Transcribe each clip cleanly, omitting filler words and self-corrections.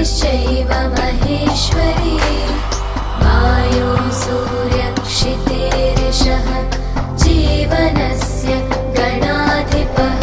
शक्तिश्चैव महेश्वरी वायो सूर्यक्षितेरिषः जीवनस्य गणाधिपः।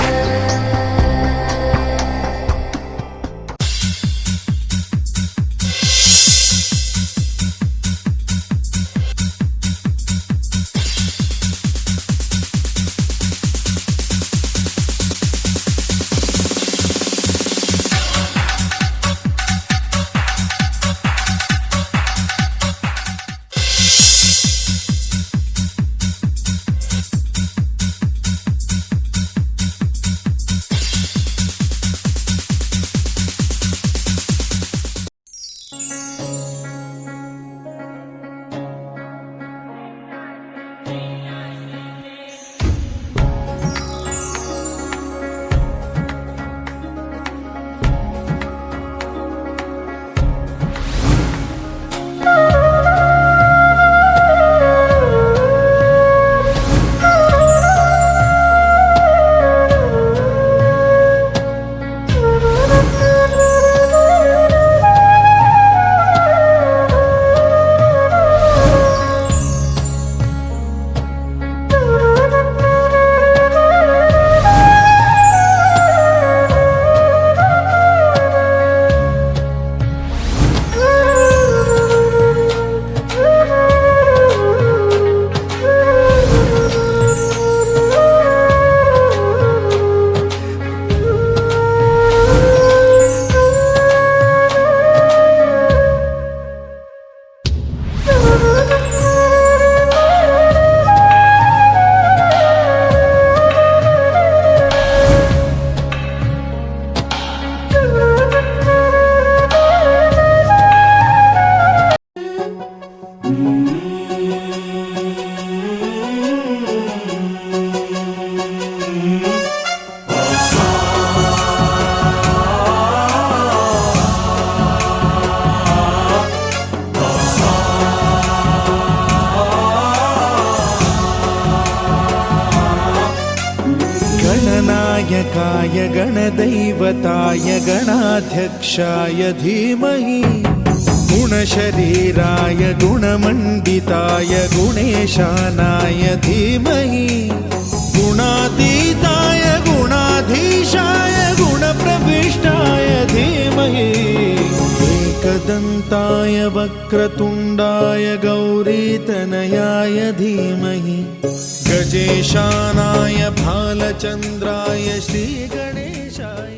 गणनायकाय गणदैवताय गणाध्यक्षाय धीमहि गुणशरीराय गुणमण्डिताय गुणेशानाय धीमहि गुणातीताय गुणाधीशाय गुणप्रविष्टाय धीमहि एकदन्ताय वक्रतुण्डाय गौरीतनयाय धीमहि गजेशानाय भालचन्द्राय श्रीगणेशाय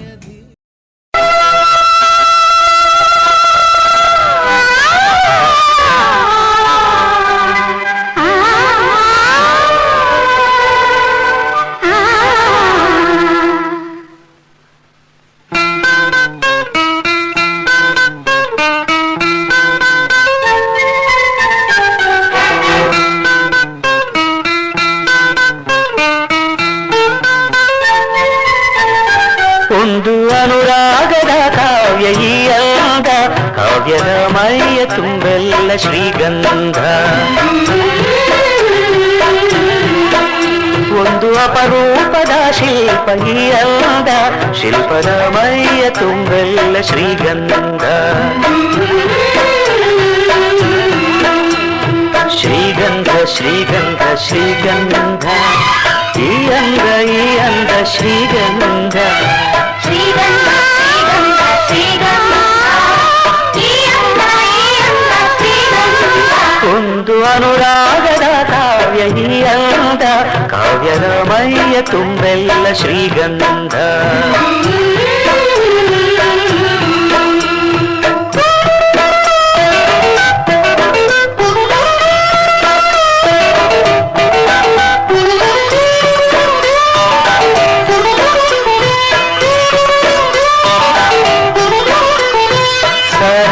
ಕಾವ್ಯದ ತುಂಬೆಲ್ಲ ಶ್ರೀಗಂಧ ಒಂದು ಅಪರೂಪದ ಶಿಲ್ಪ ಈ ಅಂದ ಶಿಲ್ಪದ ಮೈಯ ತುಂಬೆಲ್ಲ ಶ್ರೀಗಂಧ ಶ್ರೀಗಂಧ ಶ್ರೀಗಂಧ ಶ್ರೀಗಂಧ ಈ ಅಂದ ಶ್ರೀಗಂಧ ಶ್ರೀಗಂಧ ಒಂದು ಅನುರಾಗದ ಕಾವ್ಯ ಈ ಅಂದ ಕಾವ್ಯದ ಮೈಯ ತುಂಬೆಲ್ಲ ಶ್ರೀಗಂಧ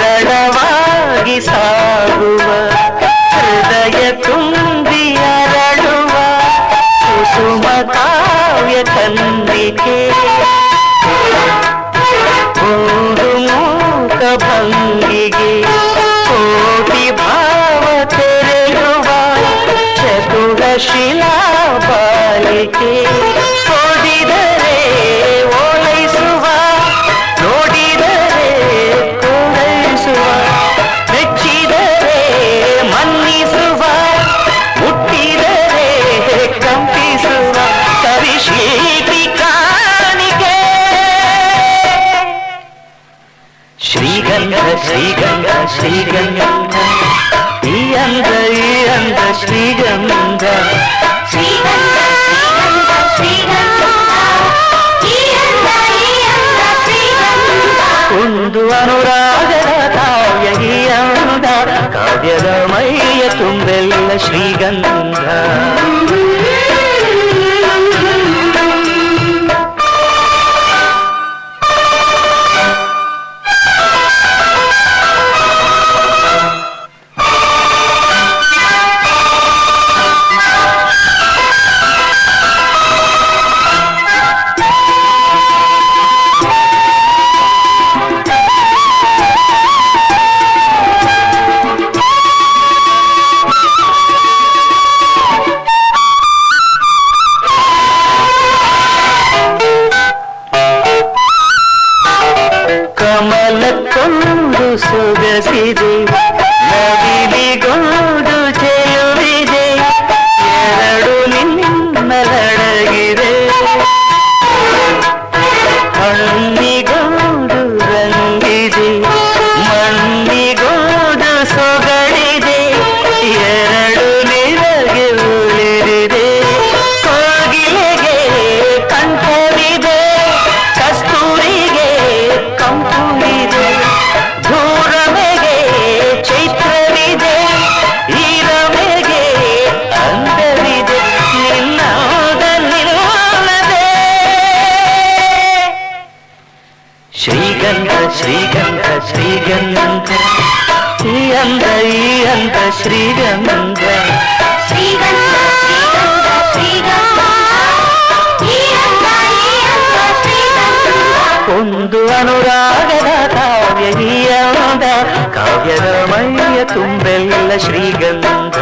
ಸರಳವಾಗಿ ಸಾಗುವ ಹೃದಯ ತುಂಬಿ ಅರಳುವ ಕುಸುಮ ಕಾವ್ಯ ಕಂದಿಕೆ ಒಂದು ಮೂಕ ಭಂಗಿಗೆ ಕೋಟಿ ಭಾವ ತೆರೆಯುವ ಚತುರ ಶಿಲಾ ಬಾಲಿಕೆ ಓದಿದರೆ ಓಲೈಸುವ ನೋಡಿದರೆ ಶ್ರೀಗಂಧ ಶ್ರೀಗಂಧ ಶ್ರೀಗಂಧ ಈ ಅಂದ ಶ್ರೀಗಂಧ ಶ್ರೀಗಂಧ ಶ್ರೀಗಂಧ ಒಂದು ಅನುರಾಗದ ಕಾವ್ಯ ಈ ಅಂದ ಕಾವ್ಯದ ಮೈಯ ತುಂಬೆಲ್ಲ ಶ್ರೀಗಂಧ ಕಮಲಕ್ಕೊಂದು ಸೊಗಸಿದೆ ನವಿಲಿಗೊಂದು ಚೆಲುವಿದೆ ಎರಡು ನಿನ್ನಲಡಗಿದೆ ಹಣ್ಣಿಗೊಂದು ರಂಗಿದೆ ಮಣ್ಣಿಗೊಂದು ಸೊಗಡಿದೆ ಎರಡು ನಿನಗೆ ಉಳಿದಿದೆ ಕೋಗಿಲೆಗೆ ಕಂಠವಿದೆ ಕಸ್ತೂರಿಗೆ ಕಂಪುವಿದೆ ಧೂರಮೆಗೆ ಚೈತ್ರವಿದೆ ಈರಮೆಗೆ ಅಂದವಿದೆ ನಿನ್ನದೇ ಶ್ರೀಗಂಧ ಶ್ರೀಗಂಧ ಶ್ರೀಗಂಧ ಈ ಅಂದ ಶ್ರೀಗಂಧ ಶ್ರೀಗಂಧ ಶ್ರೀಗಂಧ ಒಂದು ಅನುರಾಗದ ಕಾವ್ಯ ಈ ಅಂದ ಕಾವ್ಯದ ಮೈಯ ತುಂಬೆಲ್ಲ ಶ್ರೀಗಂಧ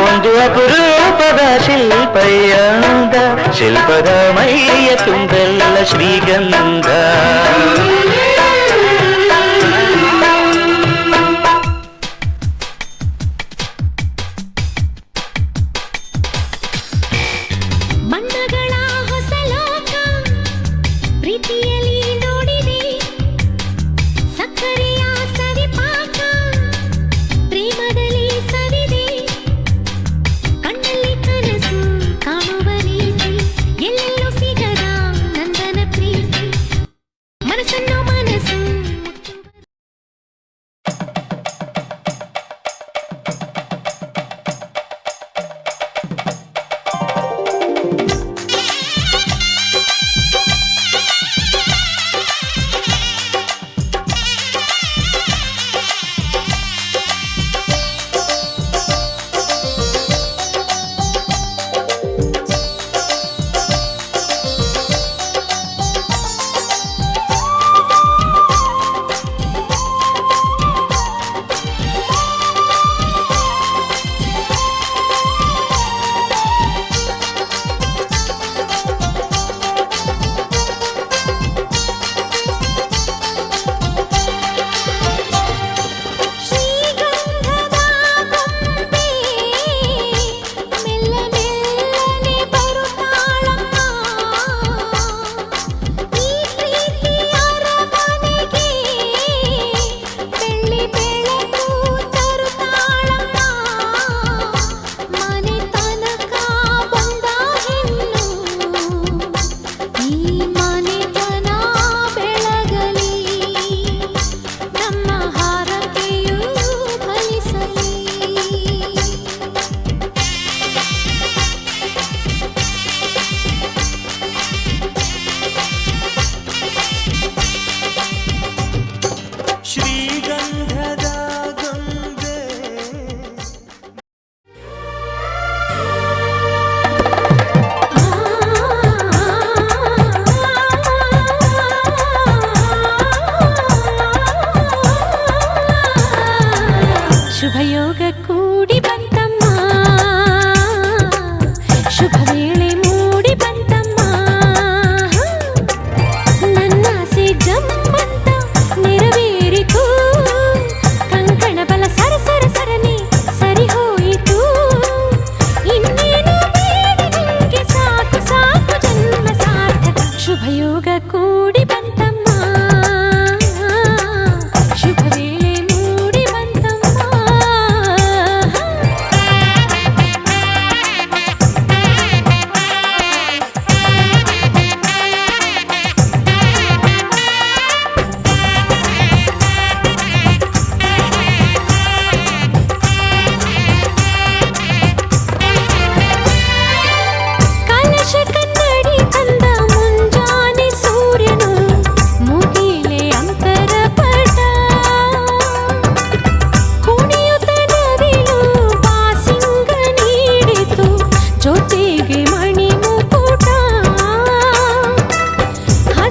ಒಂದು ಅಪರೂಪದ ಶಿಲ್ಪಯಂದ ಶಿಲ್ಪದ ಮೈಯ ತುಂಬೆಲ್ಲ ಶ್ರೀಗಂಧ ಬಣ್ಣಗಳ ಹೊಸ ಲೋಕ ಪ್ರೀತಿಯಲ್ಲಿ ನೋಡಿದೆ ಸಕ್ಕರೆಯ ಸವಿಪಾಕ ಪ್ರೇಮದಲ್ಲಿ ಸವಿದೆ ಕಣ್ಣಲ್ಲಿ ಕನಸು ಕಾಣುವ ರೀತಿ ಎಲ್ಲೆಲ್ಲೂ ಸಿಗದ ನಂದನ ಪ್ರೀತಿ ಮನಸ್ಸು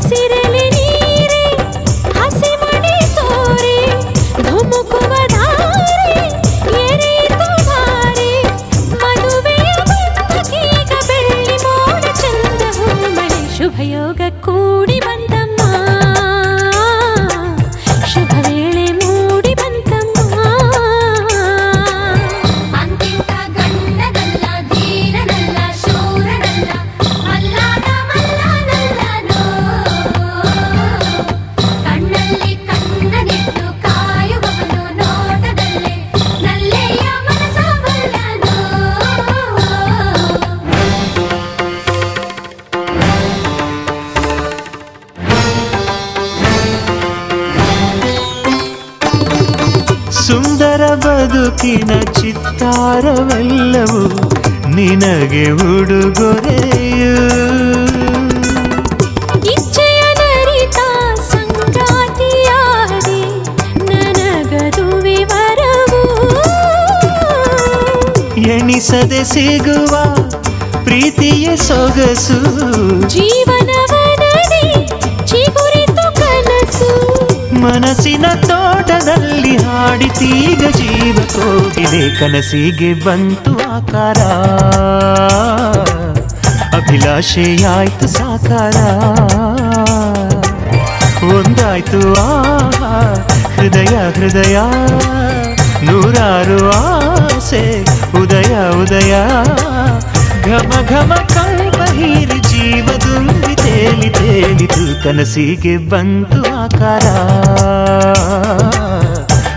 ಹಸಿರಲೆ ನೀರೆ ಹಸಿಮಣಿ ತೋರೆ ಧುಮುಕುವ ಧಾರೆ ಎರೆಯಿತು ಧಾರೆ ಮದುವೆಯ ಬಂಧಕೀಗ ಬೆಳ್ಳಿ ಮೋಡ ಚಂದ ಹೂಮಳೆ ಶುಭಯೋಗ ಕೂಡಿ ಬಂತಮ್ಮ ಶುಭ ವೇಳೆ ಮೂಡಿ ಬಂತಮ್ಮ ಅಂತಿಂತ ಗಂಡನಲ್ಲ ಧೀರನಲ್ಲ ಶೂರನಲ್ಲ ಮಲ್ಲಾದ ಮಲ್ಲನಲ್ಲನೋ ಕಣ್ಣಲ್ಲಿ ಕಣ್ಣನಿಟ್ಟು ಕಾಯುವವನು ನೋಟದಲ್ಲೇ ನಲ್ಲೆಯ ಮನಸವಲ್ಲನೋ ಸುಂದರ ಬದುಕಿನ ಚಿತ್ತಾರವೆಲ್ಲವೂ ನಿನಗೆ ಉಡುಗೊರೆಯು ಇಚ್ಛೆಯ ನರಿತ ಸಂಗಾತಿಯಾದೆ ನನಗದು ವಿವರವು ಎಣಿಸದೆ ಸಿಗುವ ಪ್ರೀತಿಯ ಸೊಗಸು ಜೀವನವ ನಡಿ ಚಿಗುರಿತು ಕನಸು ಮನಸ್ಸಿನ ತೋಟದಲ್ಲಿ ಹಾಡಿತೀಗ ಜೀವ ಕೋಗಿಲೆ ಕನಸಿಗೆ ಬಂತು ಆಕಾರ ಅಭಿಲಾಷೆಯಾಯ್ತು ಸಾಕಾರ ಒಂದಾಯ್ತು ಆಹಾ ಹೃದಯ ಹೃದಯ ನೂರಾರು ಆಸೆ ಉದಯ ಉದಯ ಘಮ ಘಮ ಕಂಪ ಹೀರಿ ಜೀವ ತುಂಬಿ ತೇಲಿ ತೇಲಿತು ಕನಸಿಗೆ ಬಂತು ಆಕಾರ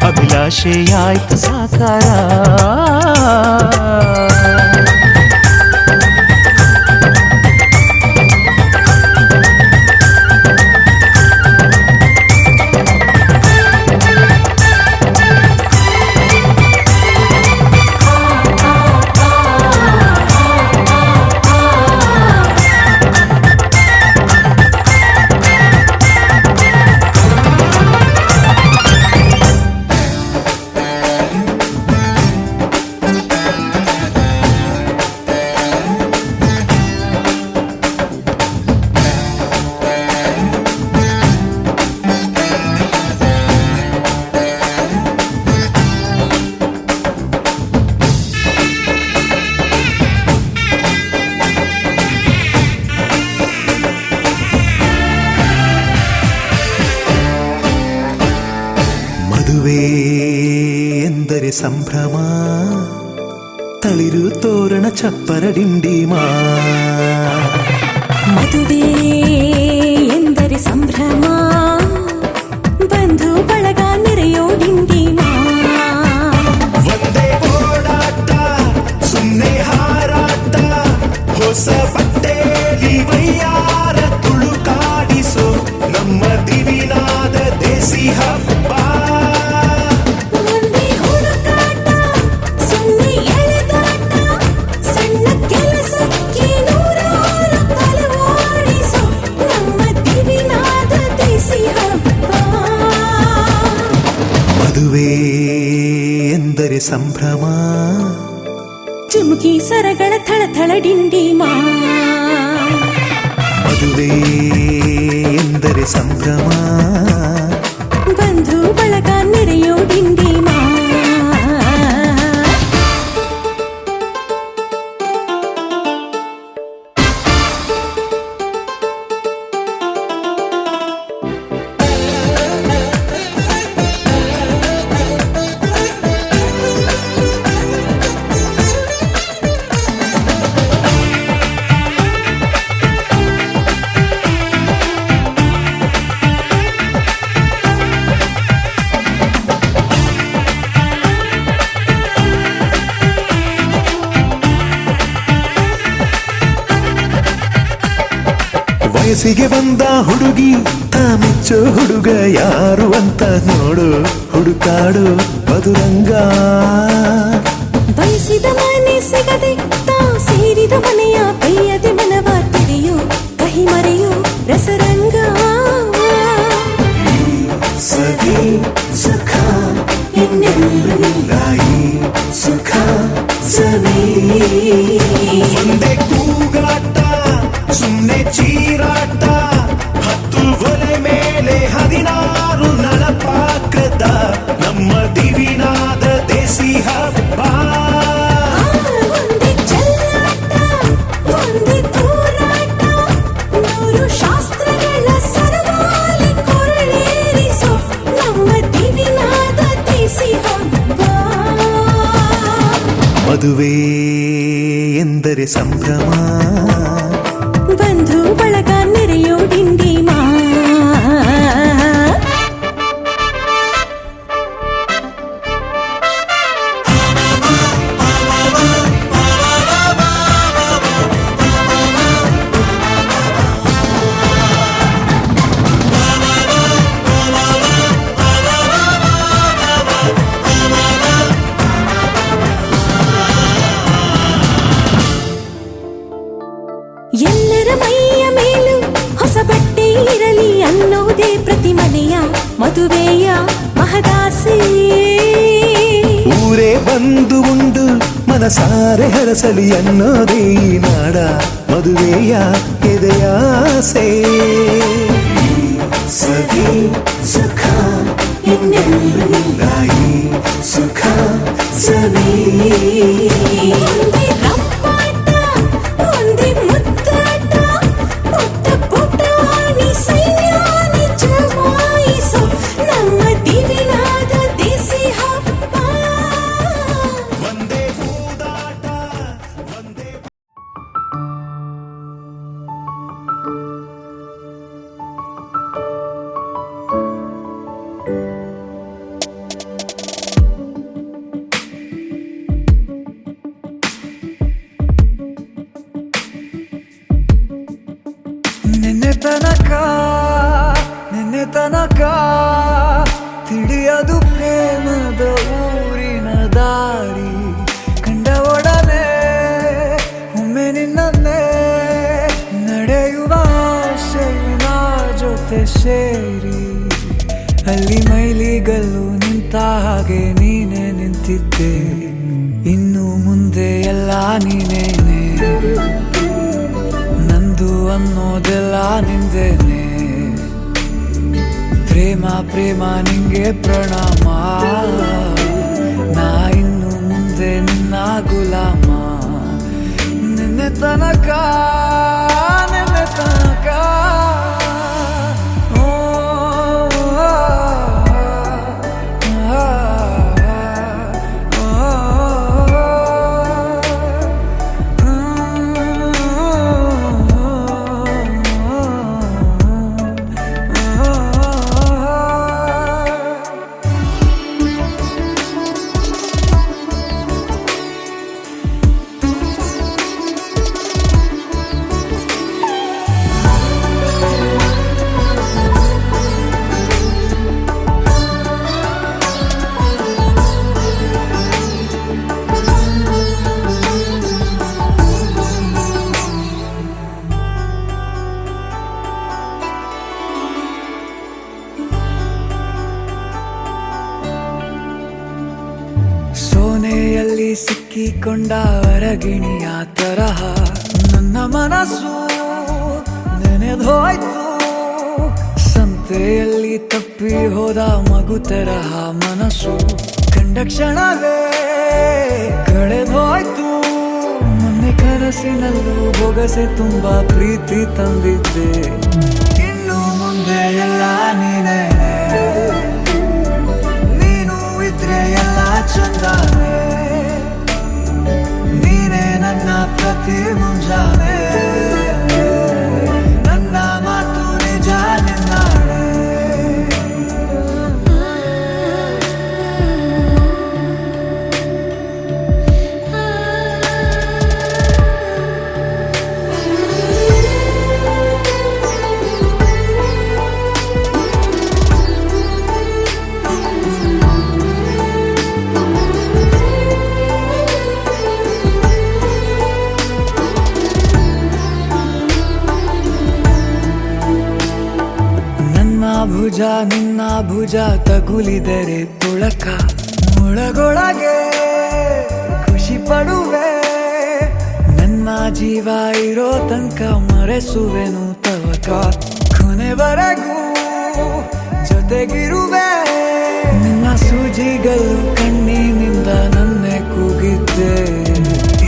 ಅಭಿಲಾಷೆಯಾಯ್ತು ಸಾಕಾರ ಮದುವೆ ಎಂದರೆ ಸಂಭ್ರಮ ತಳಿರು ತೋರಣ ಚಪ್ಪರ ಡಿಂಡಿಮಾ ಮದುವೆ ಎಂದರೆ ಸಂಭ್ರಮ ಬಂಧು ಬಳಗ ನೆರೆಯೋ ಡಿಂಡಿಮ ಒಂದೇ ಓಡಾಟ ಸುಮ್ಮನೆ ಹಾರಾಟ ಹೊಸ ಬಟ್ಟೆಲಿ ವೈಯಾರ ತುಳುಕಾಡಿಸೋ ನಮ್ಮ ದಿವಿನಾದ ದೇಸಿ ಹಬ್ಬ ಒಂದೇ ಹುಡುಕಾಟ ಸುಮ್ಮನೆ ಎಳೆದಾಟ ಸಣ್ಣ ಕೆಲಸಕ್ಕೆ ನೂರಾರು ತಲವಾರಿಸೋ ನಮ್ಮ ದಿವಿನಾದ ದೇಸಿ ಹಬ್ಬ ಮದುವೆ ಎಂದರೆ ಸಂಭ್ರಮ ಚುಮುಕಿ ಸರಗಳ ಥಳಥಳ ಡಿಂಡಿಮಾ ಮದುವೆ ಎಂದರೆ ಸಂಭ್ರಮ ಬಂಧು ಬಳಗ ನೆರೆಯೋ ಡಿಂಡಿಮಾ ವಯಸ್ಸಿಗೆ ಬಂದ ಹುಡುಗಿ ಮೆಚ್ಚೋ ಹುಡುಗ ಯಾರು ಅಂತ ನೋಡು ಹುಡುಕಾಡು ಮಧುರಂಗ ಬಯಸಿದ ಮನೆ ಸಿಗದೆ ತಾ ಸೇರಿದ ಮನೆಯ ಕೈಯದೆ ಮನವ ತೆರೆಯೋ ಕಹಿ ಮರೆಯೋ ರಸರಂಗ ಸವಿ ಸುಖ ಇನ್ನೆಲ್ಲ ಈ ಸುಖ ಸವಿ ಒಂದೇ ಕೂಗಾಟ ಸುಮ್ಮನೆ ಚೀರಾಟ ಹತ್ತು ಮದುವೆ ಎಂದರೆ ಸಂಭ್ರಮ, ಬಂಧು ಬಳಗ ನೆರೆಯೋ ಡಿಂಡಿಮಾ. ಎಲ್ಲರ ಮೈಯ ಮೇಲೂ ಹೊಸ ಬಟ್ಟೆ ಇರಲಿ ಅನ್ನೋದೇ ಪ್ರತಿ ಮನೆಯ ಮದುವೆಯ ಮಹದಾಸೆ. ಊರೇ ಬಂದು ಉಂಡು ಮನಸಾರೆ ಹರಸಲಿ ಅನ್ನೋದೇ ಈ ನಾಡ ಮದುವೆಯ ಎದೆಯಾಸೆ. ಸವಿ ಸುಖ ಇನ್ನೆಲ್ಲೂ ಇಲ್ಲ ಈ ಸುಖ ಸವಿ. ಒಂದೇ ರಂಪಾಟ, ಒಂದೇ ಮುದ್ದಾಟ, ಪುಟ್ಟ ಪುಟಾಣಿ ಸೈನ್ಯಾನಿ ಜಮಾಯಿಸೋ ನಮ್ಮ ದಿವಿನಾದ ದೇಸಿ ಹಬ್ಬ. ಒಂದೇ ಕೂದಾಟ ಒಂದೇ ನಿನ್ನೆ ತನಕ ತಿಳಿಯದು ಪ್ರೇಮದ ಊರಿನ ದಾರಿ. ಕಂಡ ಒಡನೆ ಒಮ್ಮೆ ನಿನ್ನೇ ನಡೆಯುವ ಆಸೆಯ ಜೊತೆ ಸೇರಿ, ಅಲ್ಲಿ ಮೈಲಿಗಲ್ಲು ನಿಂತ ಹಾಗೆ ನೀನೆ ನಿಂತಿದ್ದೆ. ಇನ್ನು ಮುಂದೆ ಎಲ್ಲ ನೀನೇನೆ, ನಂದು ಅನ್ನೋದೆಲ್ಲ ನಿಂದೇನೆ. ಪ್ರೇಮ ಪ್ರೇಮ ನಿಂಗೆ ಪ್ರಣಾಮ, ನಾ ಇನ್ನು ಮುಂದೆ ನಿನ್ನ ಗುಲಾಮ. ನಿನ್ನೆ ತನಕ ಓ, ಸೋನೆಯಲ್ಲಿ ಸಿಕ್ಕಿಕೊಂಡ ಹೊರಗಿಣಿಯ ತರಹ ನನ್ನ ಮನಸ್ಸು ನೆನೆದೋಯ್ತು. ಸಂತೆಯಲ್ಲಿ ತಪ್ಪಿ ಹೋದ ಮಗು ತರಹ ಮನಸ್ಸು ಕಂಡ ಕ್ಷಣವೇ ಕಳೆದೋಯ್ತು. ಮೊನ್ನೆ ಕನಸಿನಲ್ಲೂ ಬೊಗಸೆ ತುಂಬಾ ಪ್ರೀತಿ ತಂದಿದ್ದೆ. ಇನ್ನು ಮುಂದೆ ಎಲ್ಲ ನೀನೇ, ನೀನು ಇದ್ರೆ ಎಲ್ಲ ಚಂದಾನೆ. ನೀನೇ ನನ್ನ ಪ್ರತಿ ಮುಂಜಾನೆ, ನನ್ನ ಮಾತು ನಿಜ ನಿನ್ನಾಳೆ. ಭುಜ ನಿನ್ನ ಭುಜ ತಗುಲಿದರೆ ತುಳಕ, ಒಳಗೊಳಗೆ ಖುಷಿ ಪಡುವೆ. ನನ್ನ ಜೀವ ಇರೋ ತನಕ ಮರೆಸುವೆನು ತವಕ, ಕೊನೆವರೆಗೂ ಜೊತೆಗಿರುವೆ. ನಿನ್ನ ಸೂಜಿಗಳು ಕಣ್ಣಿನಿಂದ ನನ್ನೆ ಕೂಗಿದ್ದೆ.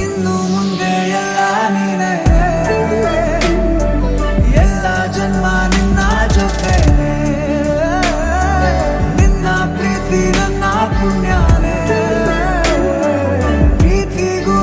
ಇನ್ನು ಮುಂದೆ ಎಲ್ಲ ನೀನೇ, ಎಲ್ಲ ಜನ್ಮ ನಿನ್ನ ಜೊತೆ. ನಿನ್ನ ಪ್ರೀತಿ ನನ್ನ ಪುಣ್ಯನೇ, ಪ್ರೀತಿಗೂ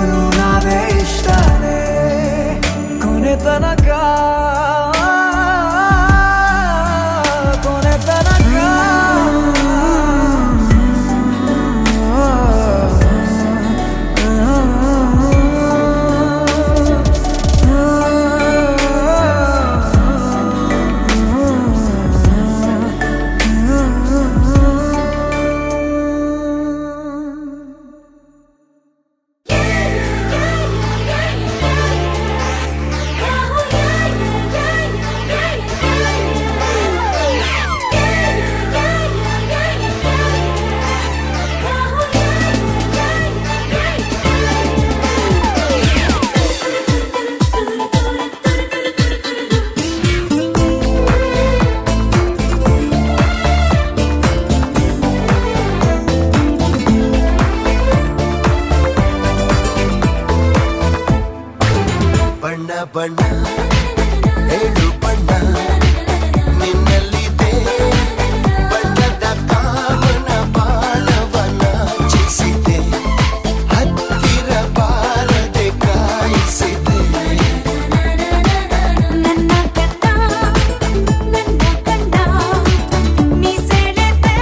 ಬಣ್ಣ ಏಳು ಬಣ್ಣ ನಿನ್ನಲ್ಲಿದೆ ಬಣ್ಣದ ಕಾಮನ ಬಾಳವನ ಚಿಸಿದೆ ಹತ್ತಿರ ಬಾರದೆ ಕಾಯಿಸಿದೆ ನನ್ನ ಕಂಡ ನೀ ಸೆಳೆದೆ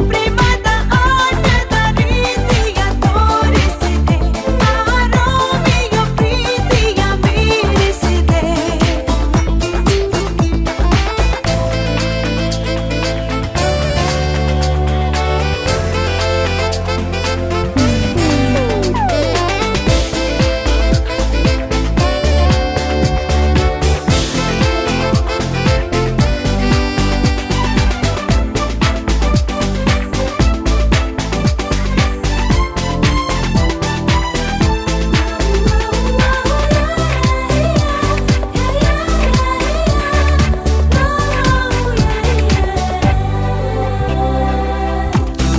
ಪ್ರೇಮದ ಆಟದ ರೀತಿಯ ತೋರಿಸಿದೆ ಆರೋಮಿಯ ಪ್ರೀತಿಯ ಮೀರಿಸಿದೆ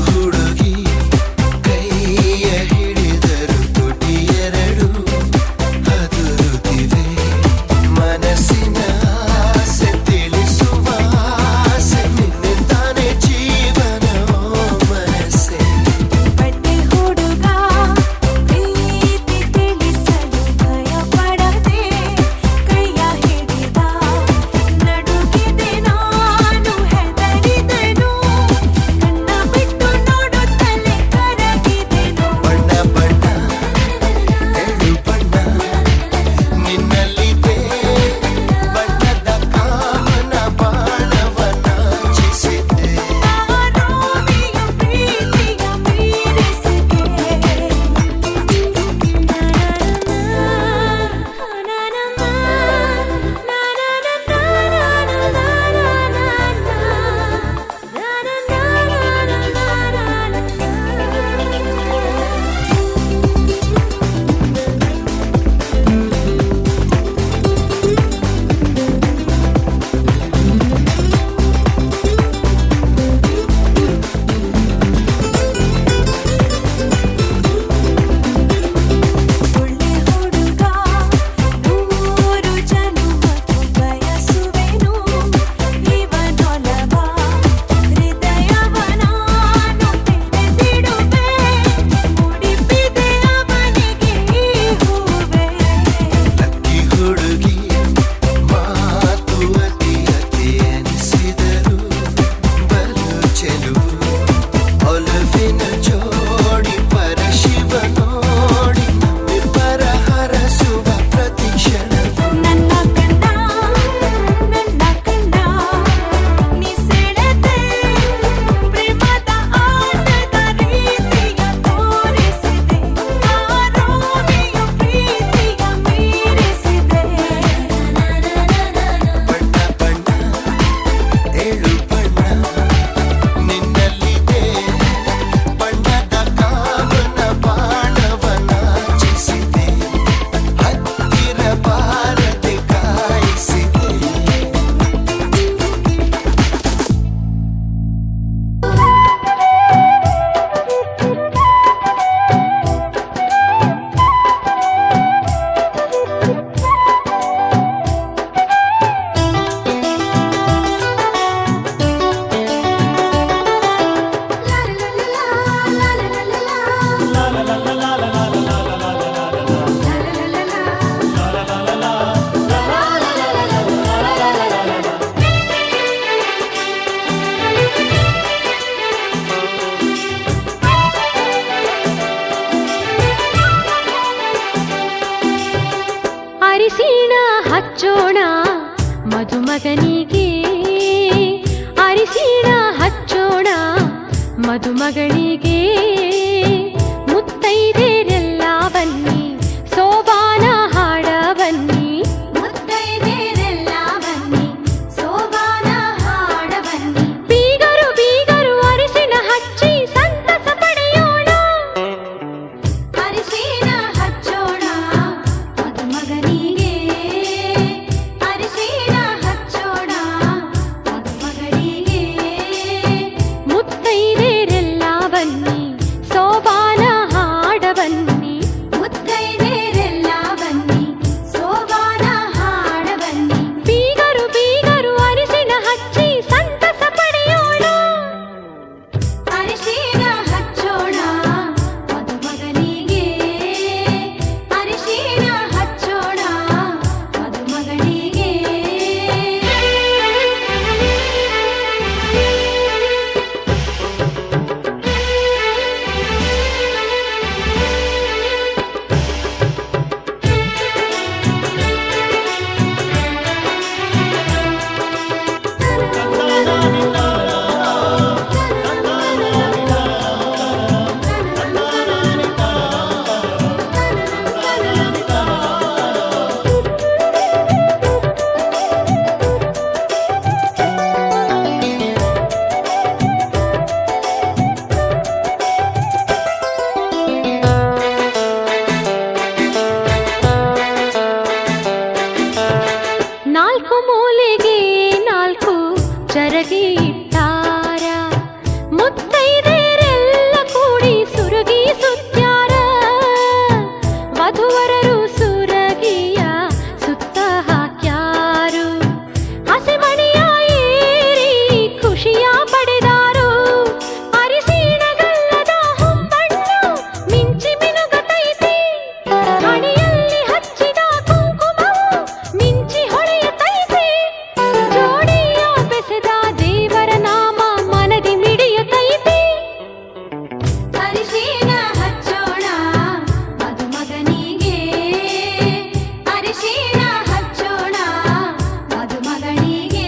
ಹುಡುಗಿ ಕೈಯ ಹಿಡಿದರು ತುಟಿಯೆರಡು ಅದುರುತ್ತಿವೆ ಮನಸ್ಸಿನ ಆಸೆ ತಿಳಿಸುವ ಆಸೆ ನಿನ್ನಿಂದಾನೆ ಜೀವನ ಮನಸ್ಸೆ ಬಟ್ಟೆ ಹುಡುಗ ಪ್ರೀತಿ ತಿಳಿಸಲು ಭಯ ಪಡದೆ ಕೈಯ ಹಿಡಿದ ನಡುಗಿದೆ ನಾನು ಹೆದರಿದೆನು ಕಣ್ಣ ಬಿಟ್ಟು ನೋಡುತ್ತಲೇ ಕರಗಿದೆನು ಬಣ್ಣ ಬಣ್ಣ ಏಳು ಬಣ್ಣ ನಿನ್ನಲ್ಲಿದೆ ಬಣ್ಣದ ಕಾಮನ ಬಾಳವನ ಚಿಸಿದೆ ಆರೋಮಿಯ ಪ್ರೀತಿಯ ಮೀರಿಸಿದೆ ಒಳ್ಳೆ ಹುಡುಗ ನೂರು ಜನುಮಕ್ಕೂ ಬಯಸುವೆನು ಇವನೊಲವ ಹೃದಯವ ನಾನು ತೆರೆದಿಡುವೆ ಮುಡಿಪಿದೆ ಅವನಿಗೆ ಈ ಹೂವೆ ಲಕ್ಕಿ ಹುಡುಗಿ ಮಾತು ಅತಿ ಅತಿ ಎನಿಸಿದರು ಬಲು ಚೆಲುವು ಒಲವಿನ ಜೋಡಿ ಪರಶಿವ ನೋಡಿ ನಮ್ಮಿಬ್ಬರ ಹರಸುವ ಪ್ರತಿ ಕ್ಷಣವು ನನ್ನ ಕಂಡ ನೀ ಸೆಳೆದೆ ಪ್ರೇಮದ ಆಟದ ರೀತಿಯ ತೋರಿಸಿದೆ ಆರೋಮಿಯ ಪ್ರೀತಿಯ ಮೀರಿಸಿದೆ ಬಣ್ಣ ಬಣ್ಣ ಏಳು ಬಣ್ಣ ನಿನ್ನಲ್ಲಿದೆ ಬಣ್ಣದ ಕಾಮನ ಬಾಣವನ ಚಿಸಿದೆ ಹತ್ತಿರ ಬಾರದೆ ಕಾಯಿಸಿದೆ ಅರಿಶಿಣ ಹಚ್ಚೋಣ ಮದುಮಗನಿಗೆ ಅರಿಶಿಣ ಹಚ್ಚೋಣ ಮದುಮಗಳಿಗೆ ಮುತ್ತೈದೆರೆಲ್ಲ ಬನ್ನಿ ಸೋಬಾನ ಹಾಡ ಬನ್ನಿ ಮುತ್ತೈದೆರೆಲ್ಲ ಬನ್ನಿ ಸೋಬಾನ ಹಾಡ ಬನ್ನಿ ಬೀಗರು ಬೀಗರು ಅರಿಶಿಣ ಹಚ್ಚಿ ಸಂತಸ ಪಡೆಯೋಣ ಅರಿಶಿನ ಹಚ್ಚೋಣ ಮದುಮಗನಿಗೆ ಅರಿಶಿನ ಹಚ್ಚೋಣ ಮದುಮಗಳಿಗೆ ಮುತ್ತೈದೆರೆಲ್ಲ ಬನ್ನಿ ಬೆಳಗಿ ಇಟ್ಟಾರ ಮುತ್ತೈದೆಯರೆಲ್ಲ ಕೂಡಿ ಸುರಗಿ ಸುತ್ಯಾರ ವಧುವರರು ಸುರಗಿಯ ಸುತ್ತ ಹಾಕ್ಯಾರು ಹಸಿಮಣಿಯ ಏರಿ ಖುಷಿಯ ಪಡೆದಾರು ಅರಿಶಿಣಗಲ್ಲದ ಹೊಂಬಣ್ಣ ಮಿಂಚಿ ಮಿನುಗತೈತಿ ಹಣೆಯಲ್ಲಿ ಹಚ್ಚಿದ ಕುಂಕುಮವು ಮಿಂಚಿ ಹೊಳೆಯುತ್ತೈತಿ ಜೋಡಿಯ ಬೆಸೆದ ದೇವರ ನಾಮ ಮನದಿ ಮಿಡಿಯುತ್ತೈತಿ ಅರಿಶಿನ ಹಚ್ಚೋಣ ಮದುಮಗನಿಗೆ ಅರಿಶಿನ ಹಚ್ಚೋಣ ಮದುಮಗನಿಗೆ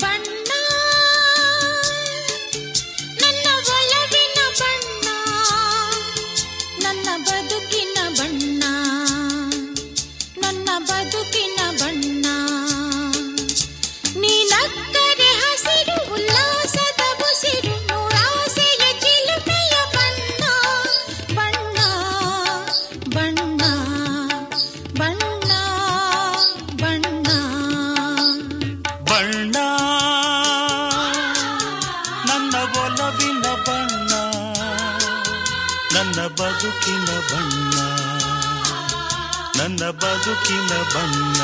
ಬಣ್ಣ ನನ್ನ ಒಲವಿನ ಬಣ್ಣ ನನ್ನ ಬದುಕಿನ ಬಣ್ಣ ನನ್ನ ಬದುಕಿನ ಬಣ್ಣ ನೀನಕ್ಕರೆ ಹಸಿರು ಉಲ್ಲಾಸದ ಉಸಿರು ನೂರಾಸೆಯ ಚಿಲುಮೆಯ ಬಣ್ಣ ಬಣ್ಣ ಬಣ್ಣ ಬಣ್ಣ ಬಣ್ಣ ಬಣ್ಣ ನನ್ನ ಒಲವಿನ ಬಣ್ಣ ನನ್ನ ಬದುಕಿನ ಬಣ್ಣ ನನ್ನ ಬದುಕಿನ ಬಣ್ಣ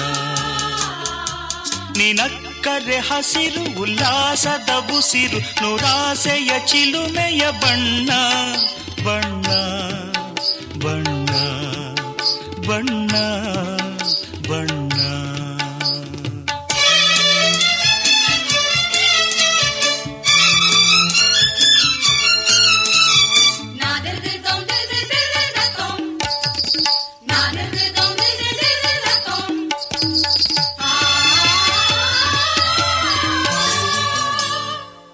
ನಿನಕ್ಕರೆ ಹಸಿರು ಉಲ್ಲಾಸದ ಉಸಿರು ನೂರಾಸೆಯ ಚಿಲುಮೆಯ ಬಣ್ಣ ಬಣ್ಣ ಬಣ್ಣ ಬಣ್ಣ ಬಣ್ಣ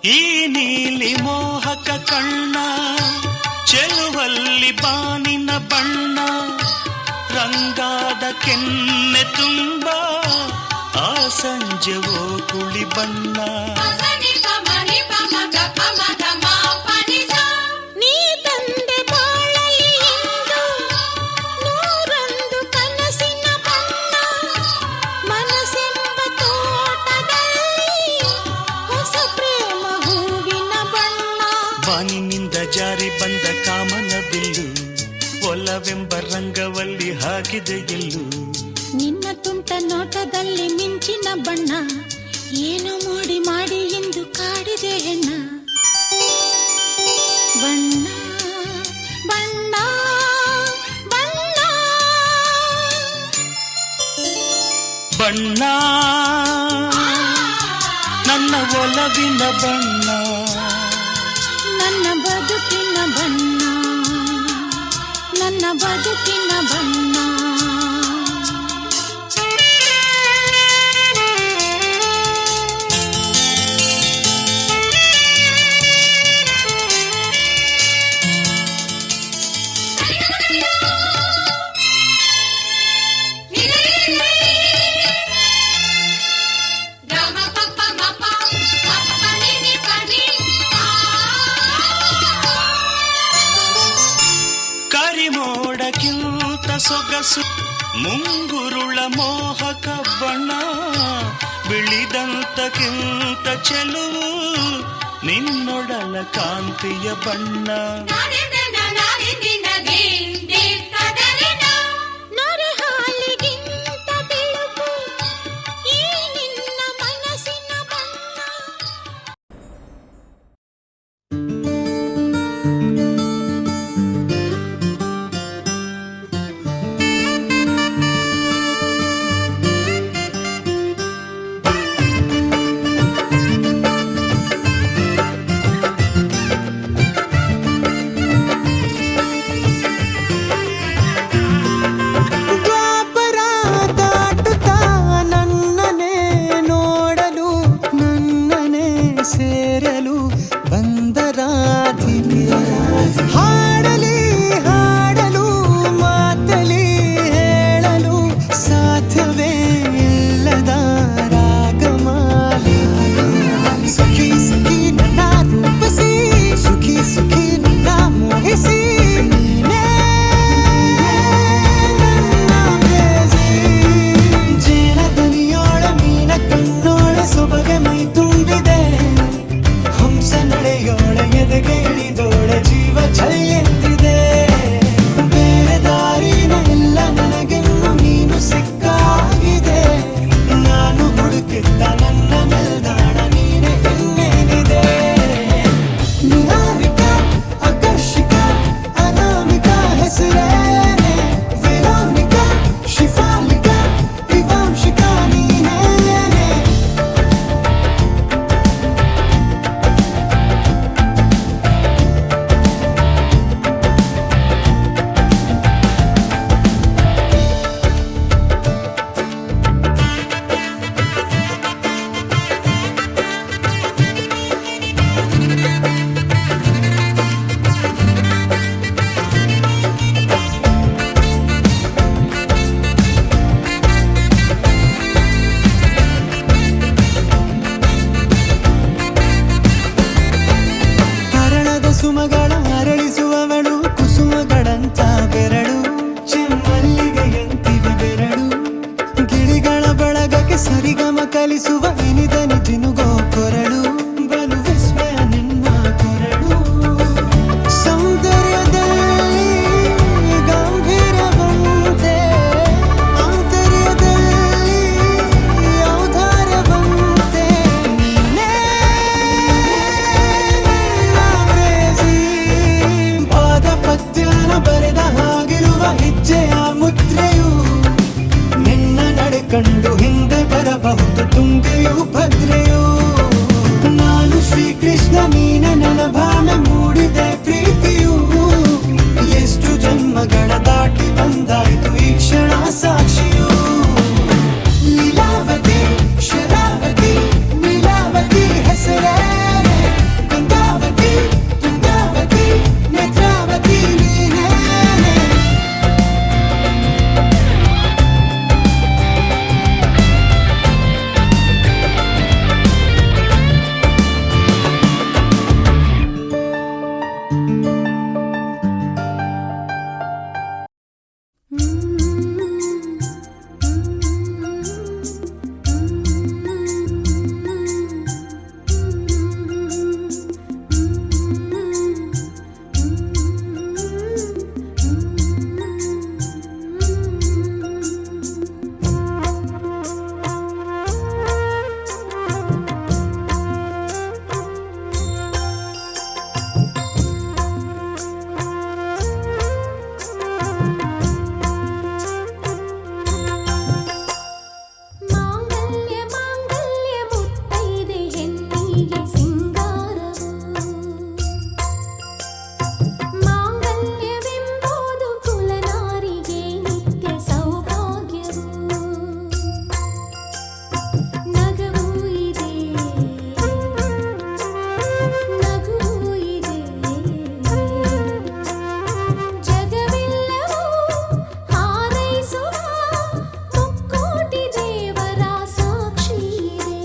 ಈ ನೀಲಿ ಮೋಹಕ ಕಣ್ಣ ಚೆಲುವಲ್ಲಿ ಬಾನಿನ ಬಣ್ಣ ರಂಗಾದ ಕೆನ್ನೆ ತುಂಬ ಆ ಸಂಜೆ ಓ ಕುಳಿ ಬಣ್ಣ ನೀ ತಂದೆ ಬಾಳಲಿ ಎಂದು ನೂರೊಂದು ಕನಸಿನ ಬಣ್ಣ ಮನಸ್ಸೆಂಬ ತೋಟದಲ್ಲಿ ಹೊಸ ಪ್ರೇಮ ಹೂವಿನ ಬಣ್ಣ ಬಾನಿನಿಂದ ಜಾರಿ ಬಂದ ಕಾಮನ ಬಿಲ್ಲು ಒಲವೆಂಬ ರಂಗವಲ್ಲಿ ಹಾಕಿದೆ ಎಲ್ಲೂ ನಿನ್ನ ತುಂಟ ನೋಟದಲ್ಲಿ ಮಿಂಚಿನ ಬಣ್ಣ ಏನು ಮೋಡಿ ಮಾಡಿ ಎಂದು ಕಾಡಿದೆ ಹೆಣ್ಣ ಬಣ್ಣ ಬಣ್ಣ ಬಣ್ಣ ಬಣ್ಣ ನನ್ನ ಒಲವಿನ ಬಣ್ಣ ನನ್ನ ಬದುಕಿನ ಬಣ್ಣ ನನ್ನ ಬದುಕಿನ ಬಣ್ಣ ಕರಿಮೋಡಕ್ಕಿಂತ ಸೊಗಸು ಮುಂಗುರುಳ ಮೋಹಕ ಬಣ್ಣ ಬಿಳಿದಂತಕ್ಕಿಂತ ಚೆಲುವು ನಿನ್ನೊಡಲ ಕಾಂತಿಯ ಬಣ್ಣ ನೊರೆ ಹಾಲಿಗಿಂತ ಬೆಳಕು ಈ ನಿನ್ನ ಮನಸ್ಸಿನ ಬಣ್ಣ ಕಂಡು ಹಿಂದೆ ಬರಬಹುದು ತುಂಗೆಯೂ ಭದ್ರೆಯೂ. ನಾನು ಶ್ರೀಕೃಷ್ಣ ನೀನೆ ನನ್ನ ಭಾವನೆ ಮೂಡಿದೆ ಪ್ರೀತಿಯೂ. ಎಷ್ಟು ಜನ್ಮಗಳ ದಾಟಿ ಬಂದಾಯ್ತು ಈ ಕ್ಷಣ ಸಾಕ್ಷಿಯೂ. ಲೀಲಾವತಿ ಶರಾವತಿ ನೀಲಾವತಿ ಹೆಸರೇ ಗಂಗಾವತಿ ತುಂಗಾವತಿ ನೇತ್ರಾವತಿ ನೀನೇ. ಮಾಂಗಲ್ಯ ಮಾಂಗಲ್ಯ ಮುತ್ತೈದೆ ಹೆಣ್ಣಿಗೆ ಸಿಂಗಾರವು. ಮಾಂಗಲ್ಯವೆಂಬುದು ಕುಲನಾರಿಗೆ ನಿತ್ಯ ಸೌಭಾಗ್ಯವು. ನಗವೂ ಇದೆ ನಗುವೂ ಇದೆ ಜಗವೆಲ್ಲವೂ ಹಾರೈಸುವ ಮುಕ್ಕೋಟಿ ದೇವರ ಸಾಕ್ಷಿ ಇದೆ.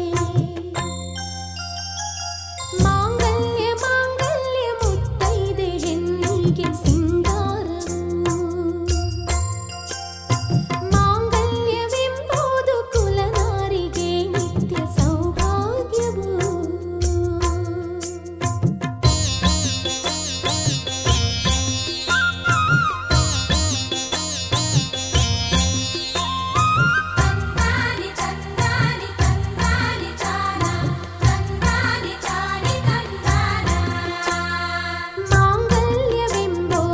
ಮಾಂಗಲ್ಯ ಮಾಂಗಲ್ಯ ಮುತ್ತೈದೆ ಹೆಣ್ಣಿಗೆ ಸಿಂಗಾರವು. ಮಾಂಗಲ್ಯವೆಂಬುದು ಕುಲನಾರಿಗೆ ನಿತ್ಯ ಸೌಭಾಗ್ಯವು. ತಂದಾನಿ ತಂದಾನಿ ತಂದಾನಿ ತಾನ ತಂದಾನಿ ತಾನಿ ತಂದಾನ. ಮಾಂಗಲ್ಯವೆಂಬುದು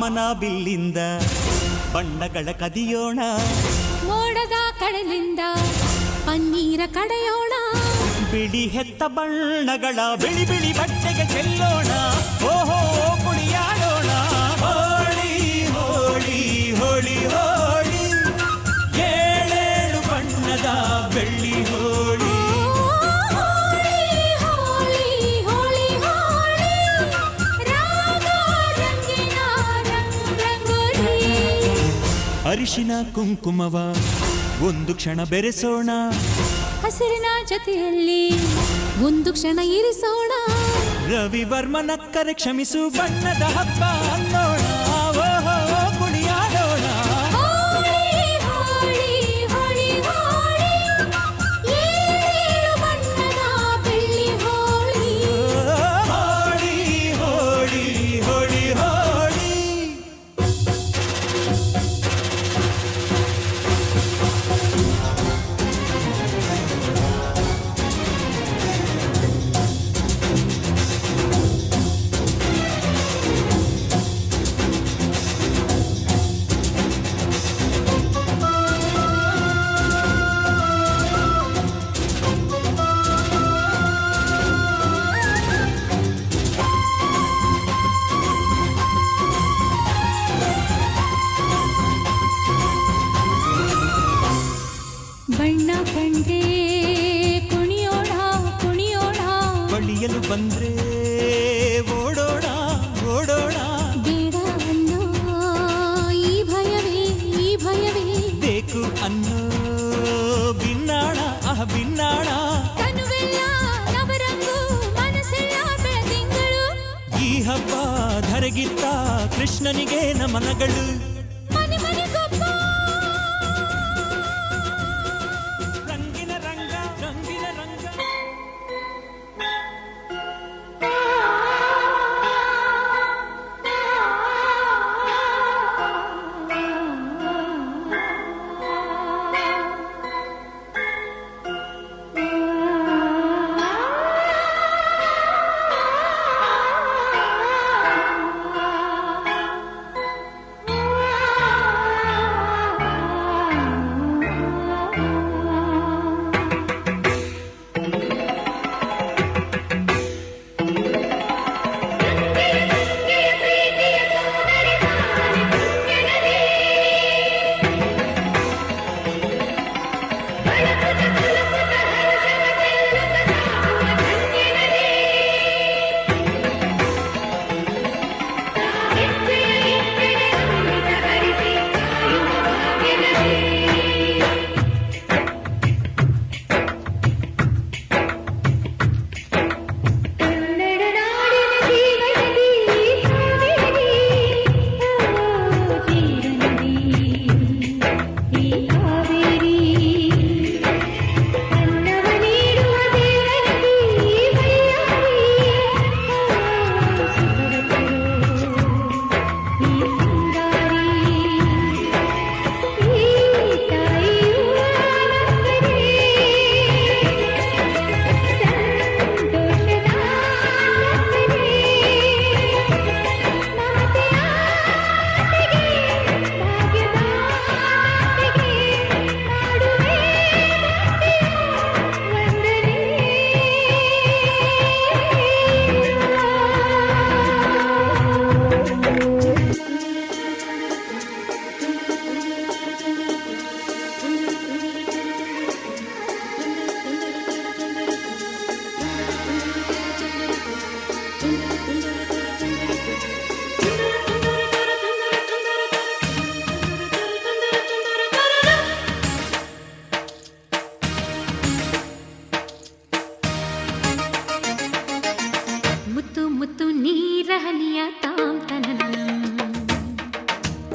ಕಾಮನ ಬಿಲ್ಲಿಂದ ಬಣ್ಣಗಳ ಕದಿಯೋಣ, ಮೋಡದ ಕಡಲಿಂದ ಪನ್ನೀರ ಕಡೆಯೋಣ, ಬಿಳಿ ಹೆತ್ತ ಬಣ್ಣಗಳ ಬಿಳಿ ಬಿಳಿ ಬಟ್ಟೆಗೆ ಚೆಲ್ಲೋಣ, ಓಹೋ ಕುಣಿಯಾಡೋಣ. ಹೋಳಿ ಹೋಳಿ ಹೋಳಿ ಹೋಳಿ, ಏಳೇಳು ಬಣ್ಣದ ಬೆಳ್ಳಿ ಹೋಳಿ. ಹೋಳಿ ಹೋಳಿ ಹೋಳಿ ಹೋಳಿ, ರಾಗ ರಂಗಿನ ರಂಗೋಲಿ. ಅರಿಶಿನ ಕುಂಕುಮವ ಒಂದು ಕ್ಷಣ ಬೆರೆಸೋಣ, ಹಸಿರಿನ ಜೊತೆಯಲ್ಲಿ ಒಂದು ಕ್ಷಣ ಇರಿಸೋಣ, ರವಿವರ್ಮನ ಕರೆ ಕ್ಷಮಿಸು ಬಣ್ಣದ ಹಬ್ಬ ಅನ್ನೋಣ, ಓಹೋ ಕುಣಿಯಾಡೋಣ. ಹೋಳಿ ಹೋಳಿ ಹೋಳಿ ಹೋಳಿ, ಏಳು ಬಣ್ಣದ ಬೆಳ್ಳಿ ಹೋಳಿ. ಹೋಳಿ ಹೋಳಿ ಹೋಳಿ ಹೋಳಿ. ಬಣ್ಣ ಕಂಡೆ ಕುಣಿಯೋಣ ಕುಣಿಯೋಣ, ಬಳಿಯಲು ಬಂದ್ರೆ ಓಡೋಣ ಓಡೋಣ, ಬೇಡ ಅನ್ನೋ ಈ ಭಯವೇ ಈ ಭಯವೇ, ಬೇಕು ಅನ್ನೋ ಬಿನ್ನಾಣ ಬಿನ್ನಾಣ. ತನುವೆಲ್ಲ ನವರಂಗು ಮನಸ್ಸೆಲ್ಲ ಬೆಳದಿಂಗಳು, ಈ ಹಬ್ಬ ಧರೆಗಿತ್ತ ಕೃಷ್ಣನಿಗೆ ನಮನಗಳು. ಮನೆ ಮನೆಗೊಬ್ಬ ರಂಗಿನ ರಂಗ ರಂಗಿನ ರಂಗ.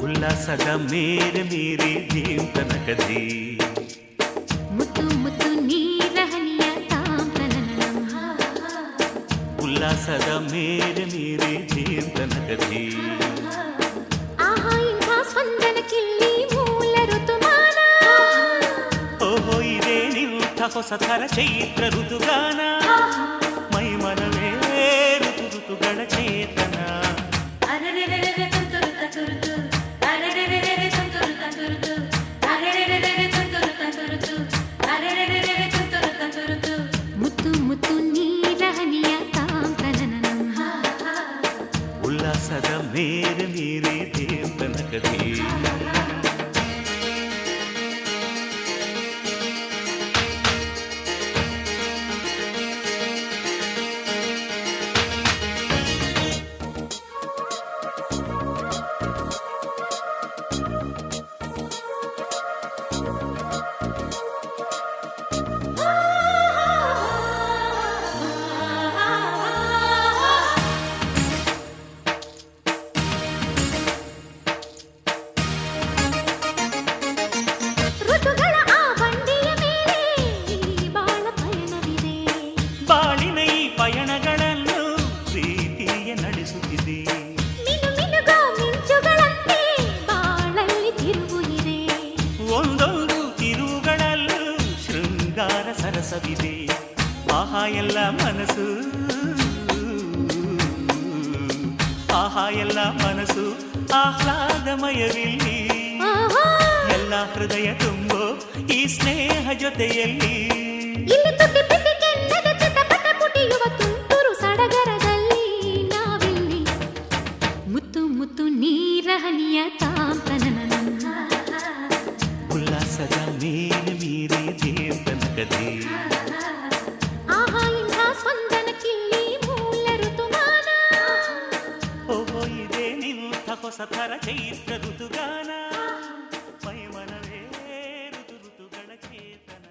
ಉಲ್ಲಾಸದ ಮೇರೆ ಮೀರಿ ಜೀವಂತನಕದಿ ಮುತ್ತು ಮುತ್ತು ನೀರ ಹನಿಯ ತಾಂತನನಂ, ಉಲ್ಲಾಸದ ಮೇರೆ ಮೀರಿ ಜೀವಂತನಕದಿ. ಆಹಾ ಇಂಥ ಸ್ಪಂದನಕ್ಕಿಲ್ಲಿ ಮೂಲ ಋತುಮಾನ, ಓಹೋ ಇದೇ ನಿಂಥ ಹೊಸ ಥರ ಚೈತ್ರ ಋತುಗಾನ, ಮೈ ಮನವೇ ಋತು ಋತುಗಳ ಚೇತನ. ಅರೆರೆರೆರೆ ತುಂತುರು ತತುರು ಉಲ್ಲಾಸವಿದೆ ಆಹಾ ಎಲ್ಲ ಮನಸ್ಸು ಆಹಾ ಎಲ್ಲ ಮನಸ್ಸು ಆಹ್ಲಾದಮಯವಿಲ್ಲಿ ಆಹಾ ಎಲ್ಲ ಹೃದಯ ತುಂಬೋ ಈ ಸ್ನೇಹ ಜೊತೆಯಲ್ಲಿ ಇಲ್ಲಿ ತುಟಿ ಪಿಟಿ ಕೆನ್ನದ ಚಿಟಪಟ ಪುಟಿಯುವ ತುಂತುರು ಸಡಗರದಲ್ಲಿ ನಾವಿಲ್ಲಿ ಮುತ್ತು ಮುತ್ತು ನೀರಹನಿಯ ತಾಂತನನ ಉಲ್ಲಾಸದ ಮೇಲೆ ಮೀರಿ ದೇವತನಕದೆ ಆಹಾ ಇಂಥ ಸ್ಪಂದನಕ್ಕಿಲ್ಲಿ ಮೂಲ ಋತುಮಾನ ಓಹೋ ಇದೇ ನಿಂತ ಹೊಸ ಥರ ಚೈತ್ರ ಋತುಗಾನ ಮೈಮನವೇ ಋತು ಋತುಗಳ ಚೇತನ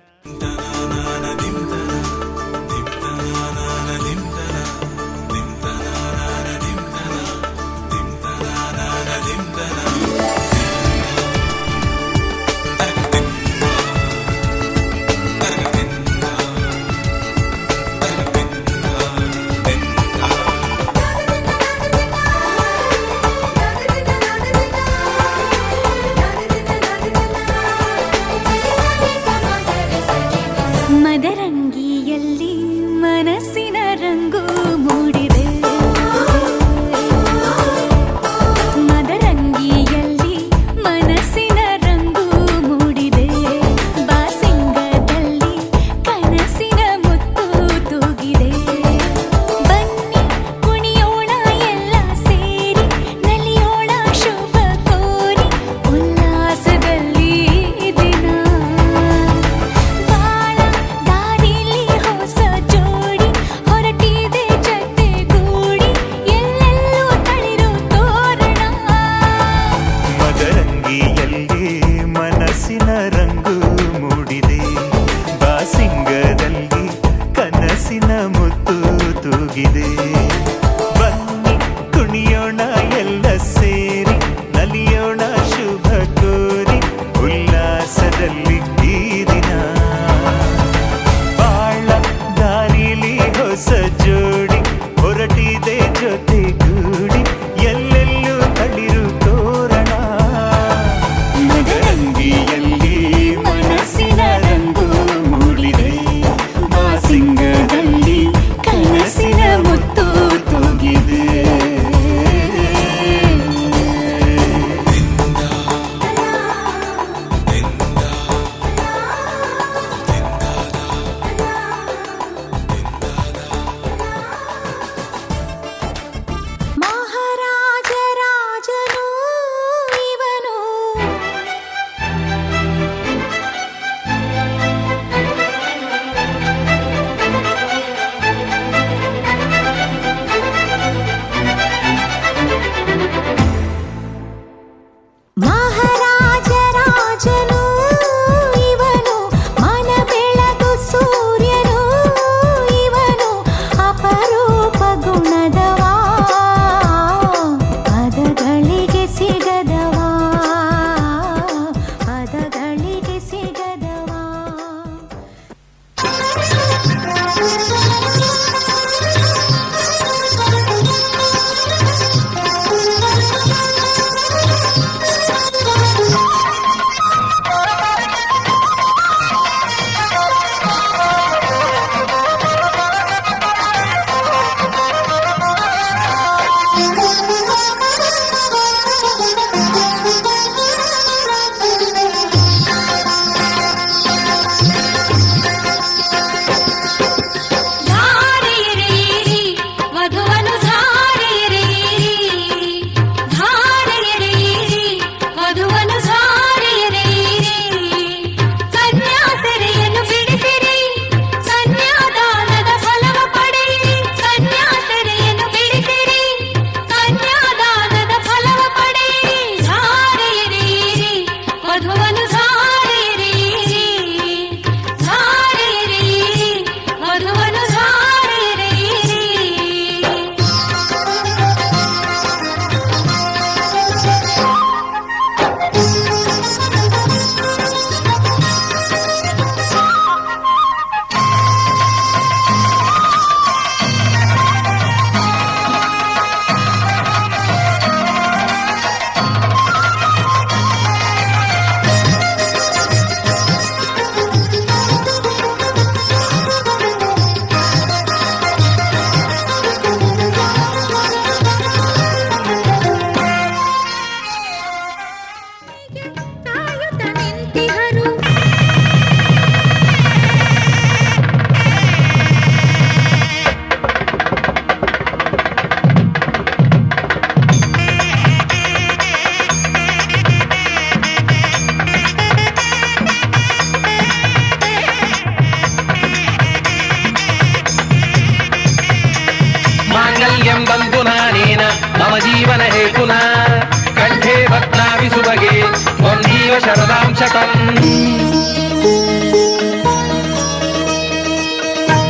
ಚಟಂ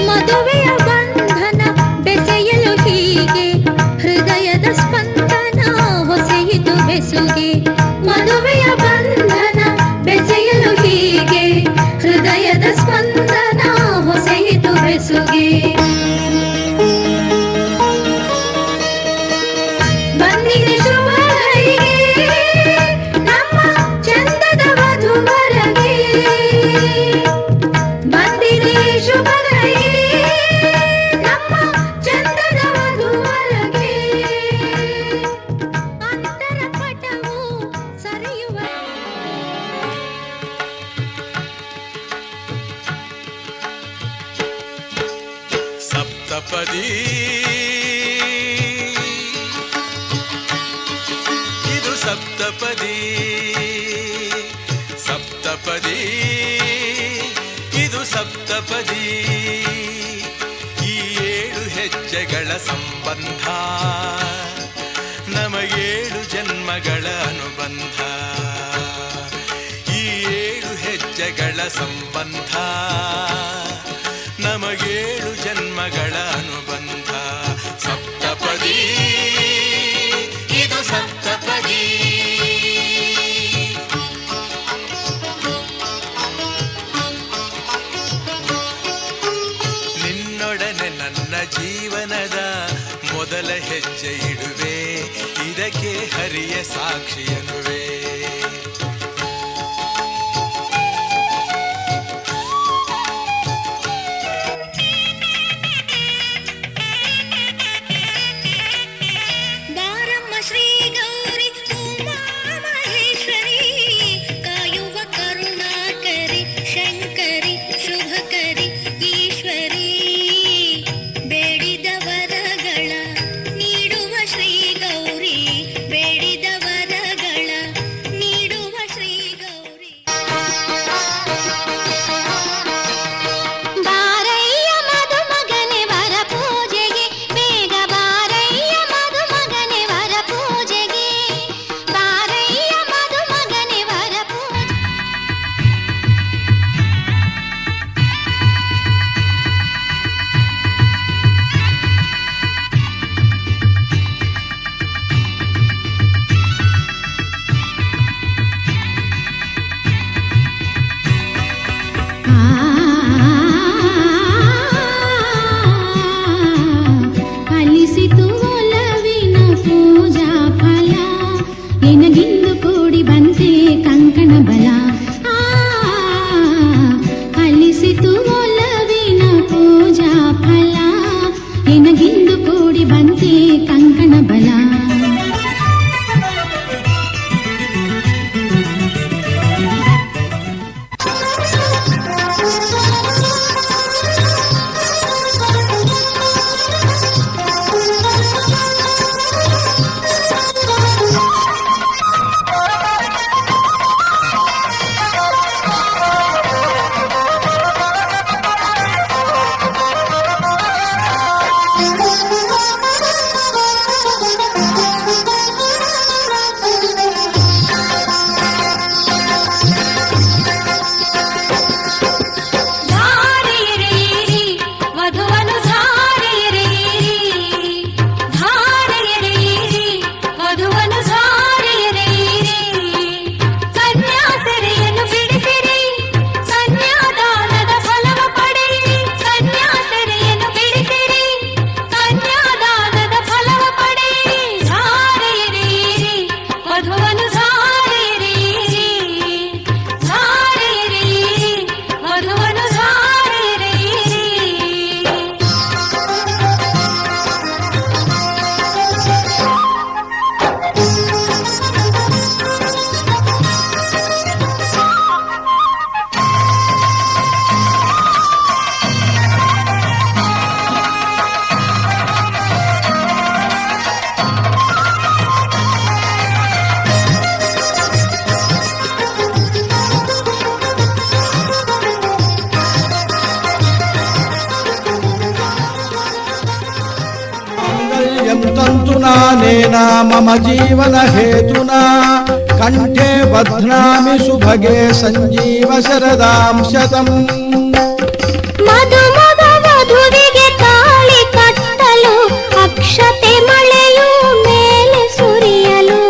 ಮದುವೆಯ ಬಂಧನ ಬೆಸೆಯಲು ಹೀಗೆ ಹೃದಯದ ಸ್ಪಂದನ ಹೊಸೆಯಿತು ಬೆಸುಗೆ. ಮದುವೆಯ ಬಂಧನ ಬೆಸೆಯಲು ಹೀಗೆ ಹೃದಯದ ಸ್ಪಂದನ ಹೊಸೆಯಿತು ಬೆಸುಗೆ. ಬಂದಿದೆ ಶುಭ ಗಳಿಗೆ ನಮ್ಮ ಚಂದದ ವಧುವರಗೆ. ಬಂದಿದೆ ಶುಭ ಗಳಿಗೆ ನಮ್ಮ ಚಂದದ ವಧುವರಗೆ. ಅಂತರ ಪಟವು ಸರಿಯುವ ಸಪ್ತಪದಿ ಇದು ಸಪ್ತಪದಿ ಸಪ್ತಪದಿ ಇದು ಸಪ್ತಪದಿ. ಈ 7 ಹೆಜ್ಜೆಗಳ ಸಂಬಂಧ ನಮಗೇಳು ಜನ್ಮಗಳ ಅನುಬಂಧ. ಈ 7 ಹೆಜ್ಜೆಗಳ ಸಂಬಂಧ ನಮಗೇಳು ಜನ್ಮಗಳ ಅನುಬಂಧ. ಸಪ್ತಪದಿ ಇದು ಸಪ್ತಪದಿ. ನಿನ್ನೊಡನೆ ನನ್ನ ಜೀವನದ ಮೊದಲ ಹೆಜ್ಜೆ ಇಡುವೆ, ಇದಕ್ಕೆ ಹರಿಯ ಸಾಕ್ಷಿಯನುವೆ. ಬಾರಮ್ಮ ಶ್ರೀ ಗೌರಿ ಉಮಾ ಮಹೇಶ್ವರಿ, ಕಾಯುವ ಕರುಣಾಕರಿ ಶಂಕರಿ ಶುಭಕರಿ ಈಶ್ವರಿ. ಬೇಡಿದ ವರಗಳ ನೀಡುವ ಶ್ರೀ ಗೌರಿ, ಬೇಡಿದ ವರಗಳ ನೀಡುವ ಶ್ರೀ ಗೌರಿ. ಬಾರಯ್ಯ ಮದುಮಗನೆ ವರ ಪೂಜೆಗೆ, ಬೇಗ ಬಾರಯ್ಯ ಮದುಮಗನೆ ವರ ಪೂಜೆಗೆ. ಬಾರಯ್ಯ ಮದುಮಗನೆ ವರ ಪೂಜೆ. ಫಲಿಸಿತು ಒಲವಿನ ಪೂಜಾ ಫಲ, ನಿನಗಿಂದು ಕೂಡಿ ಬಂತೆ ಕಂಕಣ ಬಲ. ಫಲಿಸಿತು ಒಲವಿನ ಪೂಜಾ ಫಲ, ನಿನಗಿಂದು ಕೂಡಿ ಬಂತೆ ಕಂಕಣ ಬಲ. ಧಾರೆಯೆರೆಯಿರಿ ವಧುವನ್ನು ಧಾರೆಯೆರೆಯಿರಿ, ಧಾರೆಯೆರೆಯಿರಿ ವಧುವನ್ನು ಧಾರೆಯೆರೆಯಿರಿ. ಕನ್ಯಾಸೆರೆಯನ್ನು ಬಿಡಿಸಿರಿ, ಕನ್ಯಾದಾನದ ಫಲವ ಪಡೆಯಿರಿ. ಕನ್ಯಾಸೆರೆಯನ್ನು ಬಿಡಿಸಿರಿ, ಕನ್ಯಾದಾನದ ಫಲವ ಪಡೆಯಿರಿ. ಧಾರೆಯೆರೆಯಿರಿ ವಧುವನ್ನು ಧಾರೆಯೆರೆಯಿರಿ, ಧಾರೆಯೆರೆಯಿರಿ ವಧುವನ್ನು ಧಾರೆಯೆರೆಯಿರಿ. ತಂತು ನಾನೇನ ಮಮ ಜೀವನ ಹೇತುನಾ ಕಂಠೆ ಬಧ್ನಾಮಿ ಸುಭಗೆ ಸಂಜೀವ ಶರದಾಂ ಶತಂ. ಮದುಮಗ ವಧುವಿಗೆ ತಾಳಿ ಕಟ್ಟಲು ಅಕ್ಷತೆ ಮಳೆಯು ಮೇಲೆ ಸುರಿಯಲು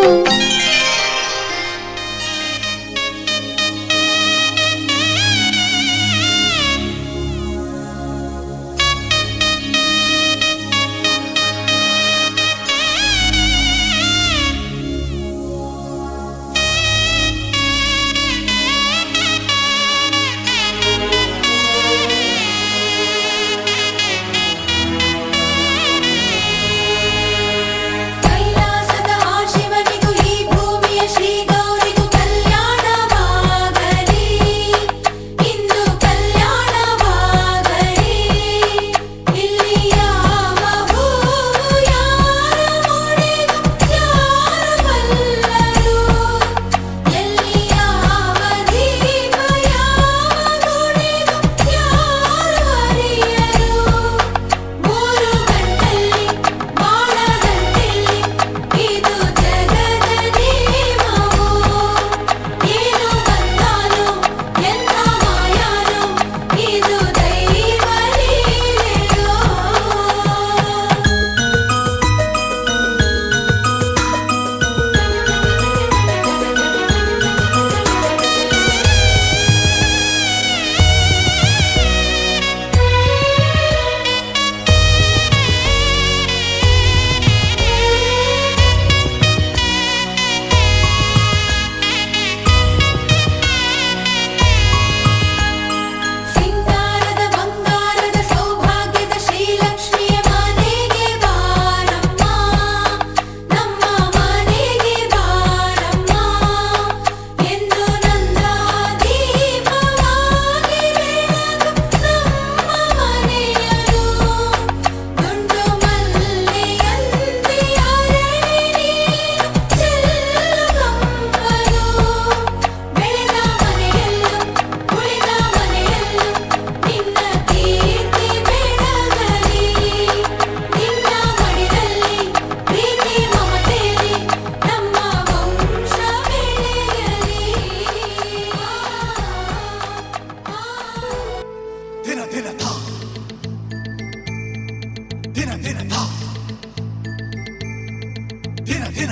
ಕೈಲಾಸದ ಆ ಶಿವನಿಗೂ ಈ ಭೂಮಿಯ ಶ್ರೀ ಗೌರಿಗೂ ಕಲ್ಯಾಣವಾಗಲಿ, ಇಂದು ಕಲ್ಯಾಣವಾಗಲಿ. ಇಲ್ಲಿ ಯಾವ ಹೂವು ಯಾರ ಮುಡಿಗೂ ಯಾರು ಬಲ್ಲರು, ಎಲ್ಲಿ ಯಾವ ದೀಪ ಯಾವ ಗುಡಿಗೂ ಯಾರು ಅರಿಯರು. ಮೂರು ಗಂಟಲ್ಲಿ ಬಾಣದಂತಿಲ್ಲಿ ಇದು ಜಗದ ನಿಯಮವು. ಏನು ಬಂದಾನು ಎಂಥ ಮಾಯಾನು ಇದು ದೈವ ಲೀಲೆಯೋ. ಸಿಂಗಾರದ ಬಂಗಾರದ ಸೌಭಾಗ್ಯದ ಶ್ರೀಲಕ್ಷ್ಮಿಯ ಮನೆಗೆ ಬಾರಮ್ಮ, ನಮ್ಮ ಮನೆಗೆ ಬಾರಮ್ಮ ಎಂದು ನಂದ ದೀಪವಾಗಿ ಬೆಳಗು ನಮ್ಮ ಮನೆಯರು. ದುಂಡು ಮಲ್ಲೆಯಂತೆ ಅರಳಿ ನೀನು ಚೆಲ್ಲುಗಂಬರು. ಬೆಳೆದ ಮನೆಯಲ್ಲೂ ಉಳಿದ ಮನೆಯಲ್ಲೂ ನಿನ್ನ ಕೀರ್ತಿ ಬೆಳಗಲಿ, ನಿನ್ನ ಮಡಿಲಲ್ಲಿ ಪ್ರೀತಿ ಮಮತೆಯಲ್ಲಿ ನಮ್ಮ ವಂಶ ಬೆಳೆಯಲಿ. ದಿನ ದಿನ ತಾ ದಿನ ದಿನ ತಾ ದಿನ ದಿನ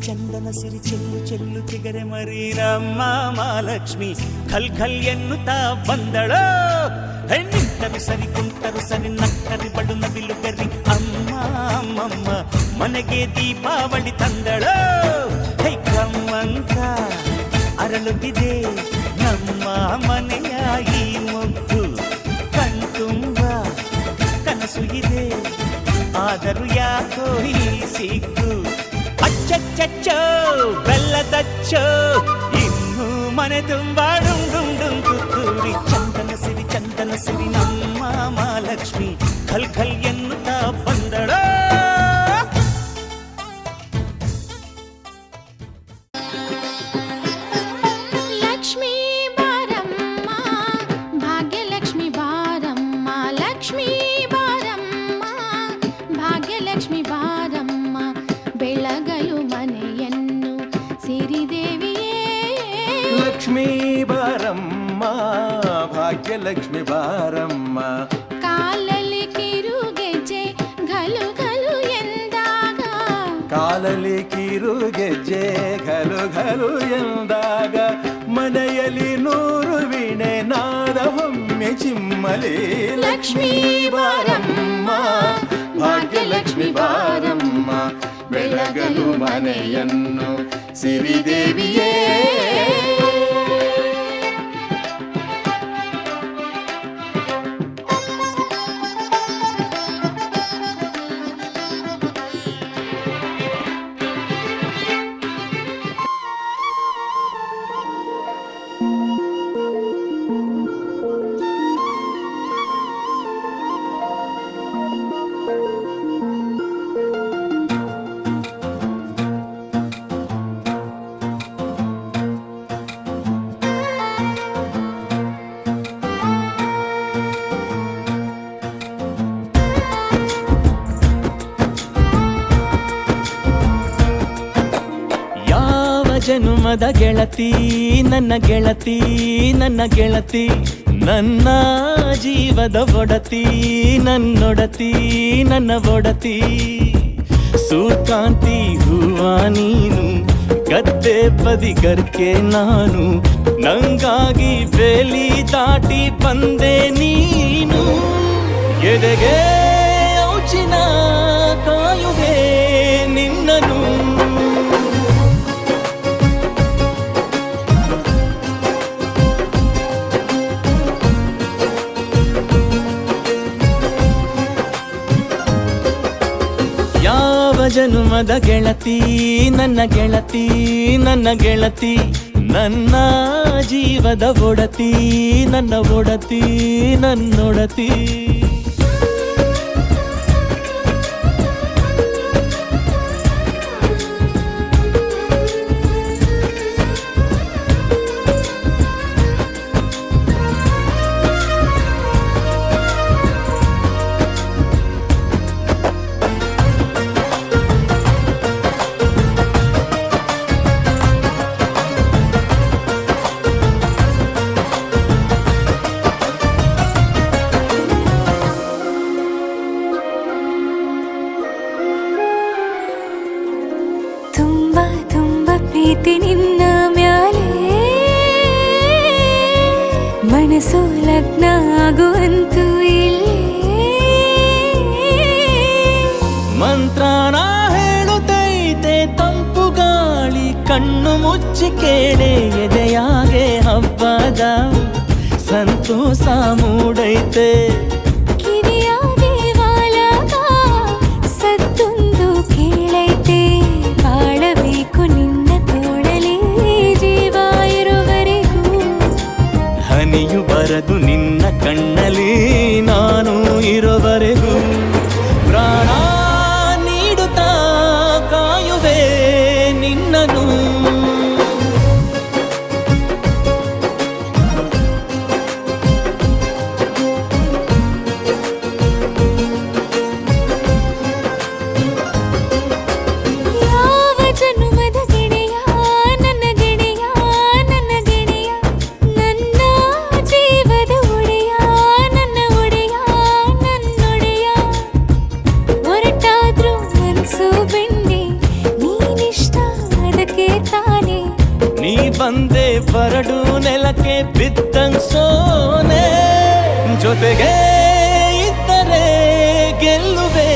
ಚಂದನ ಸಿರಿ ಚೆಲ್ಲು ಚೆಲ್ಲು ಚಿಗರೆ ಮರಿ ನಮ್ಮ ಮಹಾಲಕ್ಷ್ಮಿ ಖಲ್ ಖಲ್ ಎನ್ನುತ್ತಾ ಬಂದಳೋ. ನಿಂತರು ಸರಿ ಕುಂತರು ಸರಿ ನಕ್ಕರಿ ಬಡು ನವಿಲು ಗರಿ ಅಮ್ಮ ಅಮ್ಮಮ್ಮ ಮನೆಗೆ ದೀಪಾವಳಿ ತಂದಳೋ. ಕಮ್ಮಂತ ಅರಳುತ್ತಿದೆ ನಮ್ಮ ಮನೆಯ ಈ ಮುದ್ದು, ಕಣ್ತುಂಬ ಕನಸು ಇದೆ ಆದರೂ ಯಾಕೋ ಈ ಸಿಗ್ಗು. ಅಚ್ಚಚ್ಚಚ್ಚೋ ಬೆಲ್ಲದಚ್ಚೋ ಇನ್ನು ಮನೆ ತುಂಬ ಡುಂಡುಂಡುಂ ತುತ್ತೂರಿ. ಚಂದನ ಸಿರಿ ನಮ್ಮ ಮಹಾಲಕ್ಷ್ಮಿ ಖಲ್ ಖಲ್ ಎನ್ನುತ್ತಾ ಬಂದಳೋ. ಲಕ್ಷ್ಮೀ ಬಾರಮ್ಮ ಭಾಗ್ಯಲಕ್ಷ್ಮಿ ಬಾರಮ್ಮ, ಲಕ್ಷ್ಮೀ ಬಾರಮ್ಮ ಭಾಗ್ಯಲಕ್ಷ್ಮಿ ಬಾರಮ್ಮ ಬೆಳಗಲು ಮನೆಯನ್ನು ಸಿರಿದೇವಿಯೇ. ಲಕ್ಷ್ಮೀ ಬಾರಮ್ಮ ಭಾಗ್ಯಲಕ್ಷ್ಮಿ ಬಾರಮ್ಮ. ಕಾಲಲ್ಲಿ ಕಿರುಗೆಜ್ಜೆ ಘಲು ಘಲು ಎಂದಾಗ, ಕಾಲಲ್ಲಿ ಕಿರುಗೆಜ್ಜೆ ಘಲು ಘಲು ಎಂದಾಗ ಮನೆಯಲ್ಲಿ ನೂರು ವೀಣೆ ನಾದ ಒಮ್ಮೆ ಚಿಮ್ಮಲಿ. ಲಕ್ಷ್ಮೀ ಬಾರಮ್ಮ ಭಾಗ್ಯಲಕ್ಷ್ಮಿ ಬಾರಮ್ಮ ಬೆಳಗಲು ಮನೆಯನ್ನು ಸಿರಿದೇವಿಯೇ. ಜನುಮದ ಗೆಳತಿ ನನ್ನ ಗೆಳತಿ ನನ್ನ ಗೆಳತಿ ನನ್ನ ಜೀವದ ಒಡತಿ ನನ್ನೊಡತಿ ನನ್ನ ಒಡತಿ ಸೂರ್ಕಾಂತಿ ಹೂವ ನೀನು ಗದ್ದೆ ಬದಿಗರ್ಕೆ ನಾನು ನಂಗಾಗಿ ಬೇಲಿ ದಾಟಿ ಬಂದೆ ನೀನು ಎದೆಗೆ ಔಚಿನ ಕಾಯುವೆ ನಿನ್ನನು ಯಾವ ಜನುಮದ ಗೆಳತಿ ನನ್ನ ಗೆಳತಿ ನನ್ನ ಗೆಳತಿ ನನ್ನ ಜೀವದ ಒಡತಿ ನನ್ನ ಒಡತಿ ನನ್ನೊಡತಿ ಪ್ರೀತಿ ನಿನ್ನ ಮ್ಯಾಲೆ ಮನಸ್ಸು ಲಗ್ನ ಆಗುವಂತೂ ಇಲ್ಲೇ ಮಂತ್ರನ ಹೇಳುತ್ತೈತೆ ತಂಪು ಗಾಳಿ ಕಣ್ಣು ಮುಚ್ಚಿ ಕೇಳೆ ಎದೆಯಾಗೆ ಹಬ್ಬದ ಸಂತೋಷ ಮೂಡೈತೆ ಕಿವಿಯಾಗೆ ವಾಲಕ ಸತ್ತೊಂದು ಕೇಳೈತೆ ಬಾಳಬೇಕು ನಿನ್ನ ತೋಳಲಿ ಜೀವ ಇರುವರೆಗೂ ಹನಿಯು ಬರದು ನಿನ್ನ ಕಣ್ಣಲ್ಲಿ ನಾನು ಇರುವರೆಗೂ ಪ್ರಾಣ ನೀಡುತ್ತಾ ಕಾಯುವೆ ನಿನ್ನನು ಬಂದೆ ಬರಡು ನೆಲಕ್ಕೆ ಬಿದ್ದಂಗ್ ಸೋನೆ ಜೊತೆಗೆ ಇದ್ದರೆ ಗೆಲ್ಲುವೆ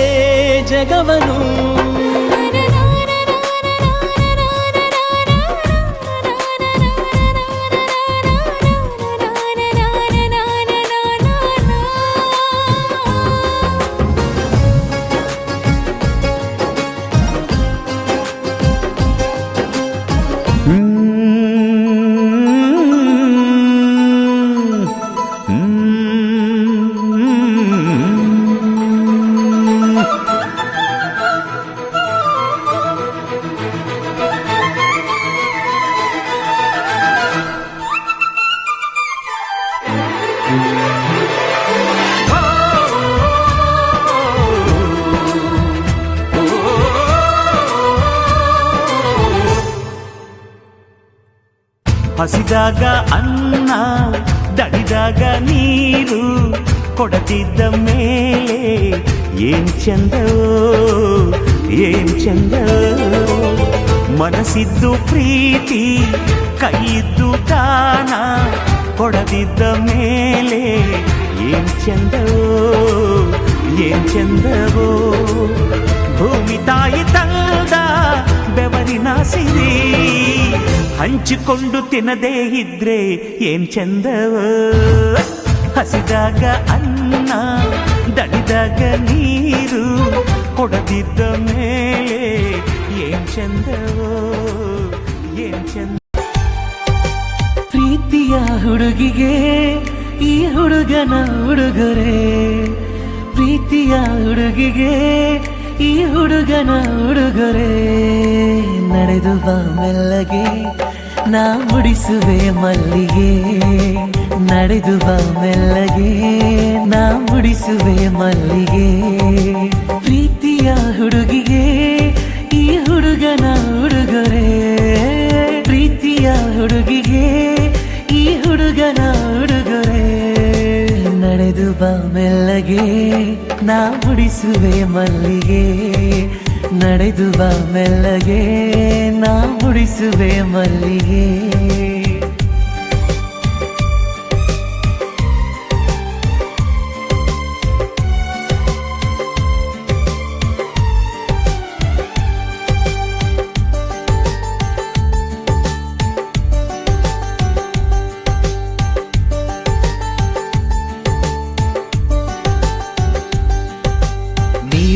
ಜಗವನು ಹಸಿದಾಗ ಅನ್ನ ದಣಿದಾಗ ನೀರು ಕೊಡದಿದ್ದ ಮೇಲೆ ಏನ್ ಚಂದವೋ ಏನ್ ಚಂದವೋ ಮನಸ್ಸಿದ್ದು ಪ್ರೀತಿ ಕೈಯಿದ್ದು ದಾನ ಕೊಡದಿದ್ದ ಮೇಲೆ ಏನ್ ಚಂದವೋ ಏನ್ ಚಂದವೋ ಭೂಮಿ ತಾಯಿ ತಂದ ಬೆವರಿನ ಸಿರಿ ಹಂಚಿಕೊಂಡು ತಿನ್ನದೇ ಇದ್ರೆ ಏನ್ ಚಂದವೋ ಹಸಿದಾಗ ಅನ್ನ ದಣಿದಾಗ ನೀರು ಕೊಡದಿದ್ದ ಮೇಲೆ ಏನ್ ಚಂದವೋ ಏನ್ ಚಂದ ಪ್ರೀತಿಯ ಹುಡುಗಿಗೆ ಈ ಹುಡುಗನ ಉಡುಗೊರೆ ಪ್ರೀತಿಯ ಹುಡುಗಿಗೆ ಈ ಹುಡುಗನ ಉಡುಗೊರೆ ನಡೆದು ಬಾ ಮೆಲ್ಲಗೆ ನಾ ಮುಡಿಸುವೆ ಮಲ್ಲಿಗೆ ನಡೆದು ಬಾ ಮೆಲ್ಲಗೆ ನಾ ಮುಡಿಸುವೆ ಮಲ್ಲಿಗೆ ಪ್ರೀತಿಯ ಹುಡುಗಿಗೆ ಈ ಹುಡುಗನ ಉಡುಗೊರೆ ಮುಡಿಸುವೆ ಮಲ್ಲಿಗೆ ನಡೆದು ಬಾ ಮೆಲ್ಲಗೆ ನಾ ಮುಡಿಸುವೆ ಮಲ್ಲಿಗೆ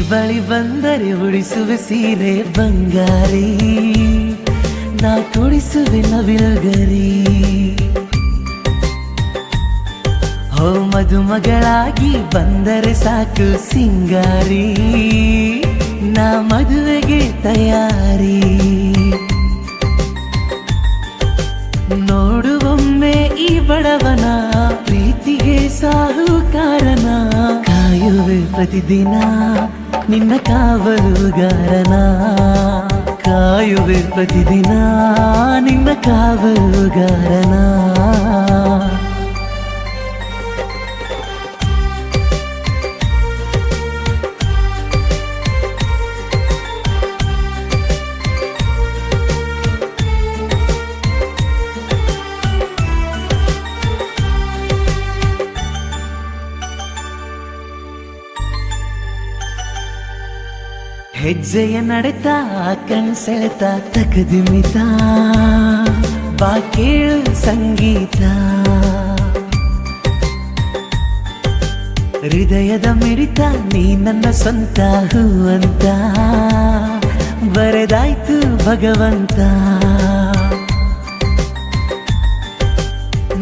ಬಳಿ ಬಂದರೆ ಉಡಿಸುವೆ ಸೀರೆ ಬಂಗಾರಿ ನಾ ತೊಡಿಸುವೆ ನವಿಲುಗರಿ ಹೋ ಮದುಮಗಳಾಗಿ ಬಂದರೆ ಸಾಕು ಸಿಂಗಾರಿ ನಾ ಮದುವೆಗೆ ತಯಾರಿ ನೋಡುವೊಮ್ಮೆ ಈ ಬಡವನ ಪ್ರೀತಿಗೆ ಸಾಹುಕಾರನ ಕಾಯುವೆ ಪ್ರತಿದಿನ ನಿನ್ನ ಕಾವಲುಗಾರನ ಕಾಯುವೆ ಪ್ರತಿದಿನ ನಿನ್ನ ಕಾವಲುಗಾರನ ಹೆಜ್ಜೆಯ ನಡೆತ ಕಣ್ಸೆಳೆತ ತಕದಿಮಿತ ಬಾ ಕೇಳು ಸಂಗೀತ ಹೃದಯದ ಮಿಡಿತ ನೀ ನನ್ನ ಸ್ವಂತ ಹೂವಂತ ಬರೆದಾಯ್ತು ಭಗವಂತ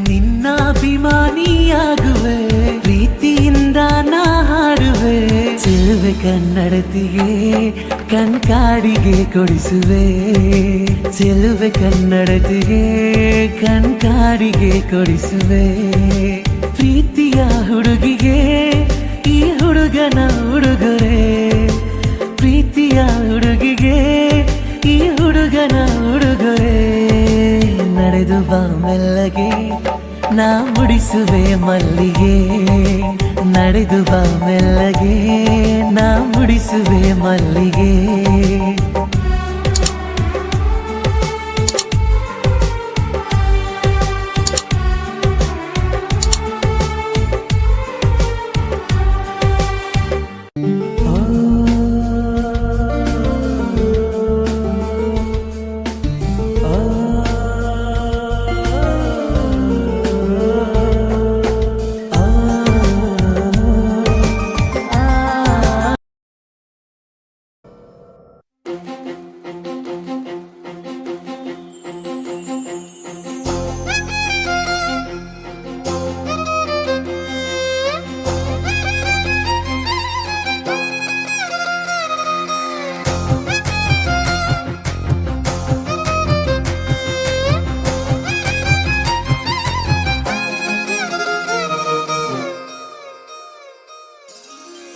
ನಿನ್ನ ಅಭಿಮಾನಿಯಾಗುವೆ ಪ್ರೀತಿಯಿಂದ ನಾ ಹಾಡುವೆ ಚೆಲುವೆ ಕನ್ನಡತಿಗೆ ಕಣ್ಕಾಡಿಗೆ ಕೊಡಿಸುವೆ ಚೆಲುವೆ ಕನ್ನಡತಿಗೆ ಕಣ್ಕಾಡಿಗೆ ಕೊಡಿಸುವೆ ಪ್ರೀತಿಯ ಹುಡುಗಿಗೆ ಈ ಹುಡುಗನ ಉಡುಗೊರೆ ಪ್ರೀತಿಯ ಹುಡುಗಿಗೆ ಈ ಹುಡುಗನ ಉಡುಗೊರೆ ನಡೆದು ಬಾ ಮೆಲ್ಲಗೆ ನಾ ಮುಡಿಸುವೆ ಮಲ್ಲಿಗೆ ನಡೆದು ಬಾ ಮೆಲ್ಲಗೆ ನಾ ಮುಡಿಸುವೆ ಮಲ್ಲಿಗೆ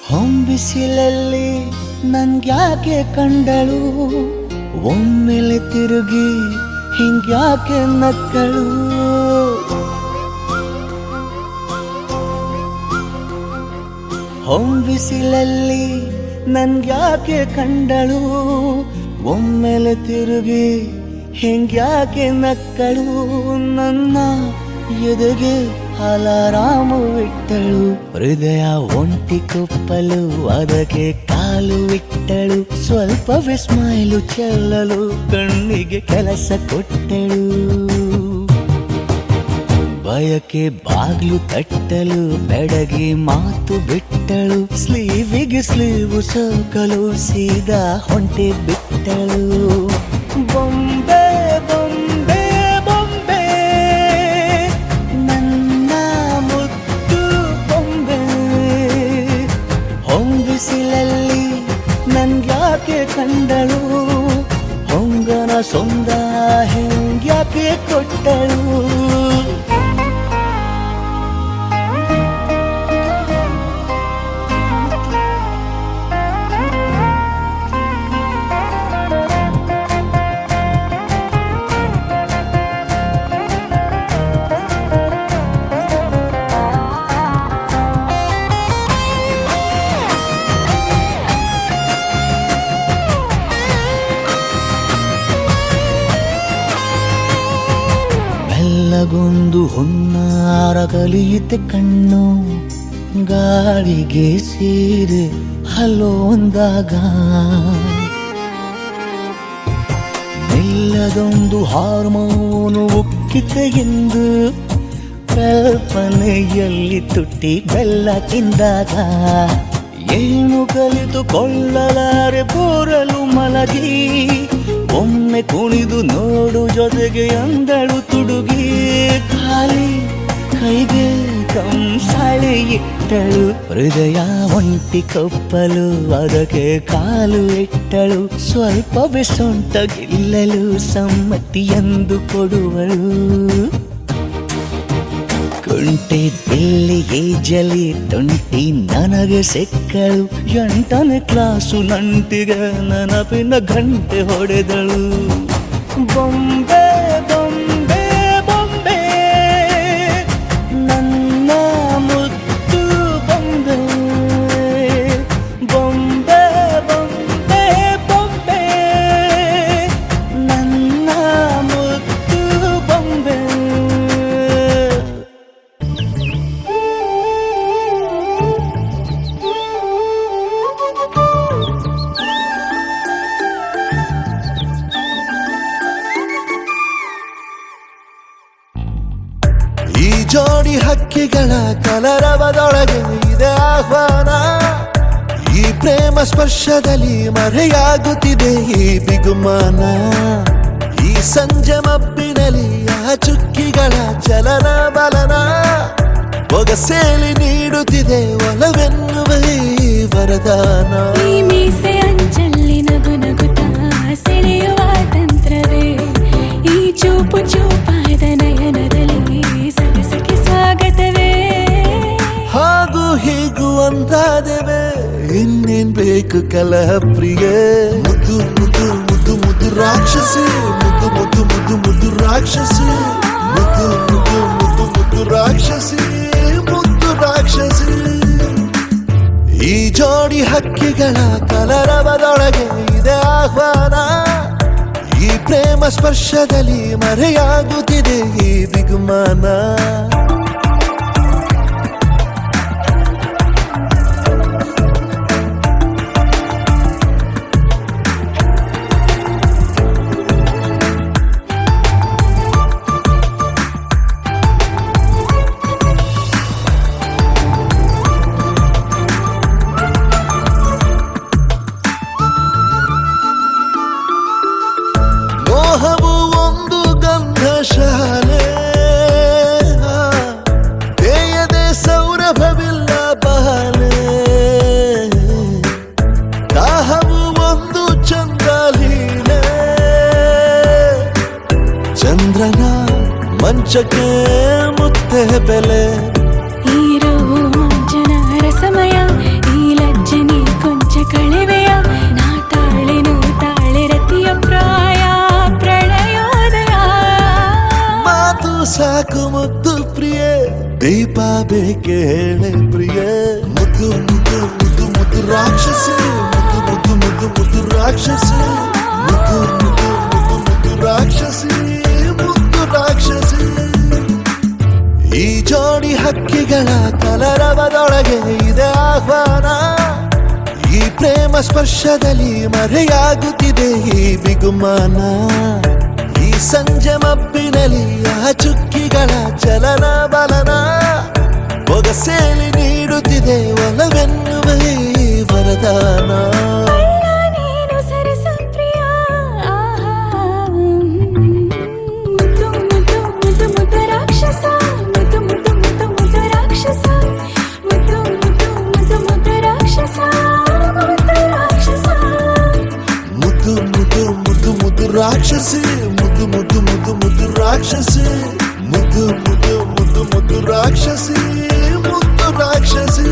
ಹೊಂಬಿಸಿಲಲ್ಲಿ ನನ್ಗ್ಯಾಕೆ ಕಂಡಳು ಒಮ್ಮೆಲೆ ತಿರುಗಿ ಹಿಂಗ್ಯಾಕೆ ನಕ್ಕಳು ಹೊಂಬಿಸಿಲಲ್ಲಿ ನನ್ಗ್ಯಾಕೆ ಕಂಡಳು ಒಮ್ಮೆಲೆ ತಿರುಗಿ ಹಿಂಗ್ಯಾಕೆ ನಕ್ಕಳು ನನ್ನ ಎದೆಗೆ ಅಲಾರಾಮು ಇಟ್ಟಳು ಹೃದಯ ಒಂಟಿ ಕೊಪ್ಪಲು ಅದಕ್ಕೆ ಕಾಲು ಇಟ್ಟಳು ಸ್ವಲ್ಪವೇ ಸ್ಮೈಲು ಚೆಲ್ಲಲು ಕಣ್ಣಿಗೆ ಕೆಲಸ ಕೊಟ್ಟಳು ಬಯಕೆ ಬಾಗ್ಲು ತಟ್ಟಲು ಬೆಡಗಿ ಮಾತು ಬಿಟ್ಟಳು ಸ್ಲೀವಿಗೆ ಸ್ಲೀವು ಸೋಕಲು ಸೀದಾ ಹೊಂಟೆ ಬಿಟ್ಟಳು ಬೊಂಬೆ ಬೊಂಬೆ ಬೊಂಬೆ ನನ್ನ ಮುದ್ದು ಬೊಂಬೆ ಹೊಂಬಿಸಿಲಲ್ಲಿ ನನ್ಗ್ಯಾಕೆ ಕಂಡಳು ಹೊಂಗನ ಸೊಂದ ಹೆಂಗ್ಯಾಕೆ ಕೊಟ್ಟಳು ಮೆಲ್ಲಗೊಂದು ಹೊನ್ನಾರ ಕಲಿಯುತ್ತೆ ಕಣ್ಣು ಗಾಳಿಗೆ ಸೇರಿ ಹಲೋ ಅಂದಾಗ ಮೆಲ್ಲದೊಂದು ಹಾರ್ಮೋನು ಉಕ್ಕಿತೆ ಎಂದು ಕಲ್ಪನೆಯಲ್ಲಿ ತುಟ್ಟಿ ಬೆಲ್ಲ ತಿಂದಾಗ ಏನು ಕಲಿತುಕೊಳ್ಳಲಾರೆ ಬೋರಲು ಮಲಗಿ ಒಮ್ಮೆ ಕುಣಿದು ನೋಡು ಜೊತೆಗೆ ಅಂದಳು ತುಡುಗಿ ಖಾಲಿ ಕೈಗೆ ಕಂಸಾಳೆ ಇಟ್ಟಳು ಹೃದಯ ಒಂಟಿ ಕಪ್ಪಲು ಅದಕ್ಕೆ ಕಾಲು ಇಟ್ಟಳು ಸ್ವಲ್ಪವೇ ಸೊಂಟ ಗೆಲ್ಲಲು ಸಮ್ಮತಿಯೆಂದು ಕೊಡುವಳು ಕುಂಟೆ ಬಿಲ್ಲಿಗೆ ಜಲಿ ತುಂಟಿ ನನಗೆ ಸಿಕ್ಕಳು 8ನೇ ಕ್ಲಾಸು ನಂಟಿಗೆ ನೆನಪಿನ ಗಂಟೆ ಹೊಡೆದಳು ಬೊಂಬೆ ಬೊಂಬೆ ಬೊಂಬೆ ನನ್ನ ಮುದ್ದು ಬೊಂಬೆ ಬೊಂಬೆ ಬೊಂಬೆ ಬೊಂಬೆ ನನ್ನ ಮುದ್ದು ಬೊಂಬೆ ಈ ಜೋಡಿ ಹಕ್ಕಿಗಳ ಕಲರವದೊಳಗೆ ಇದೆ ಆಹ್ವಾನ ಈ ಪ್ರೇಮ ಸ್ಪರ್ಶದಲ್ಲಿ ಮರೆಯಾಗುತ್ತಿದೆ ಈ ಬಿಗುಮಾನ ಈ ಸಂಜೆ ಮಬ್ಬಿನಲ್ಲಿ ಆ ಚುಕ್ಕಿಗಳ ಚಲನ ಬಲನ ಒಗಸೇಲಿ ನೀಡುತ್ತಿದೆ ಒಲವೆನ್ನುವ ಈ ವರದಾನ ಈ ಮೀಸೆ ಅಂಚಲ್ಲಿ ನಗು ನಗುತ್ತಾ ಸೆಳೆಯುವ ತಂತ್ರವೇ ಈ ಚೂಪು ಚೂಪಾದ ನಯನದಲ್ಲಿ ಸರಸಕ್ಕೆ ಸ್ವಾಗತವೇ ಹಾಗೂ ಹೀಗೂ ಅಂತಾದೆವೆ ಇನ್ನೇನ್ ಬೇಕು ಕಲಹ ಪ್ರಿಯೆ ಮುದ್ದು ಮುದ್ದು ಮುದ್ದು ಮುದ್ದು ರಾಕ್ಷಸಿ ಮುದ್ದು ಮುದ್ದು ಮುದ್ದು ಮುದ್ದು ರಾಕ್ಷಸಿ ಮುದ್ದು ಮುದ್ದು ಮುದ್ದು ಮುದ್ದು ರಾಕ್ಷಸಿ ಮುದ್ದು ರಾಕ್ಷಸಿ ಈ ಜೋಡಿ ಹಕ್ಕಿಗಳ ಕಲರವದೊಳಗೆ ಇದೆ ಆಹ್ವಾನ ಈ ಪ್ರೇಮ ಸ್ಪರ್ಶದಲ್ಲಿ ಮರೆಯಾಗುತ್ತಿದೆ ಈ ಬಿಗುಮಾನ ಮೋಹವು ಒಂದು ಗಂಧಶಾಲೆ ಬೇಯದೆ ಸೌರಭವಿಲ್ಲ ಬಹಲೆ ದಾಹವು ಒಂದು ಚಂದ್ರಲೀಲೆ ಚಂದ್ರನ ಮಂಚಕ್ಕೆ ಮುತ್ತೆ ಬೆಲೆ ಈರೋ ಮಂಜನ ರಸಮಯ ಈ ಲಜ್ಜನಿ ಕೊಂಚ ಕಳೆವೆಯ ನಾ ತಾಳೆನು ತಾಳೆ ರತಿಯ ಪ್ರಾಯ ಪ್ರಣಯೋದಯ ಮಾತು ಸಾಕು ಮುದ್ದು ಪ್ರಿಯೆ ದೀಪ ಬೇಕೆ ಹೇಳೆ ಪ್ರಿಯೆ ಮುದ್ದು ಮುದ್ದು ಮುದ್ದು ಮುದ್ದು ರಾಕ್ಷಸಿ ಮುದ್ದು ಮುದ್ದು ಮುದ್ದು ಮುದ್ದು ರಾಕ್ಷಸಿ ಮುದ್ದು ಮುದ್ದು ಮುದ್ದು ಮುದ್ದು ರಾಕ್ಷಸಿ ಮುದ್ದು ರಾಕ್ಷಸಿ ಈ ಜೋಡಿ ಹಕ್ಕಿಗಳ ಕಲರವದೊಳಗೆ ಇದೆ ಆಹ್ವಾನ ಈ ಪ್ರೇಮ ಸ್ಪರ್ಶದಲ್ಲಿ ಮರೆಯಾಗುತ್ತಿದೆ ಈ ಬಿಗುಮಾನ ಈ ಸಂಜೆ ಮಬ್ಬಿನಲ್ಲಿ ಆ ಚುಕ್ಕಿಗಳ ಚಲನ ಬಲನ ಒಗಸೇಲಿ ನೀಡುತ್ತಿದೆ ಒಲವೆನ್ನುವ ಈ ವರದಾನ ನೀನು ಸರಸ ಪ್ರಿಯ ಮುದ್ದು ಮುದ್ದು ಮುದ್ದು ಮುದ್ದು ರಾಕ್ಷಸ ಮುದ್ದು ಮುದ್ದು ಮುದ್ದು ಮುದ್ದು ರಾಕ್ಷಸ ಮುದ್ದು ಮುದ್ದು ಮುದ್ದು ಮುದ್ದು ರಾಕ್ಷಸ ಮುದ್ದು ರಾಕ್ಷಸ ಮುದ್ದು ಮುದ್ದು ಮುದ್ದು ಮುದ್ದು ರಾಕ್ಷಸಿ ಮುದ್ದು ಮುದ್ದು ಮುದ್ದು ಮುದ್ದು ರಾಕ್ಷಸಿ ಮುದ್ದು ಮುದ್ದು ಮುದ್ದು ಮುದ್ದು ರಾಕ್ಷಸಿ ಮುದ್ದು ರಾಕ್ಷಸಿ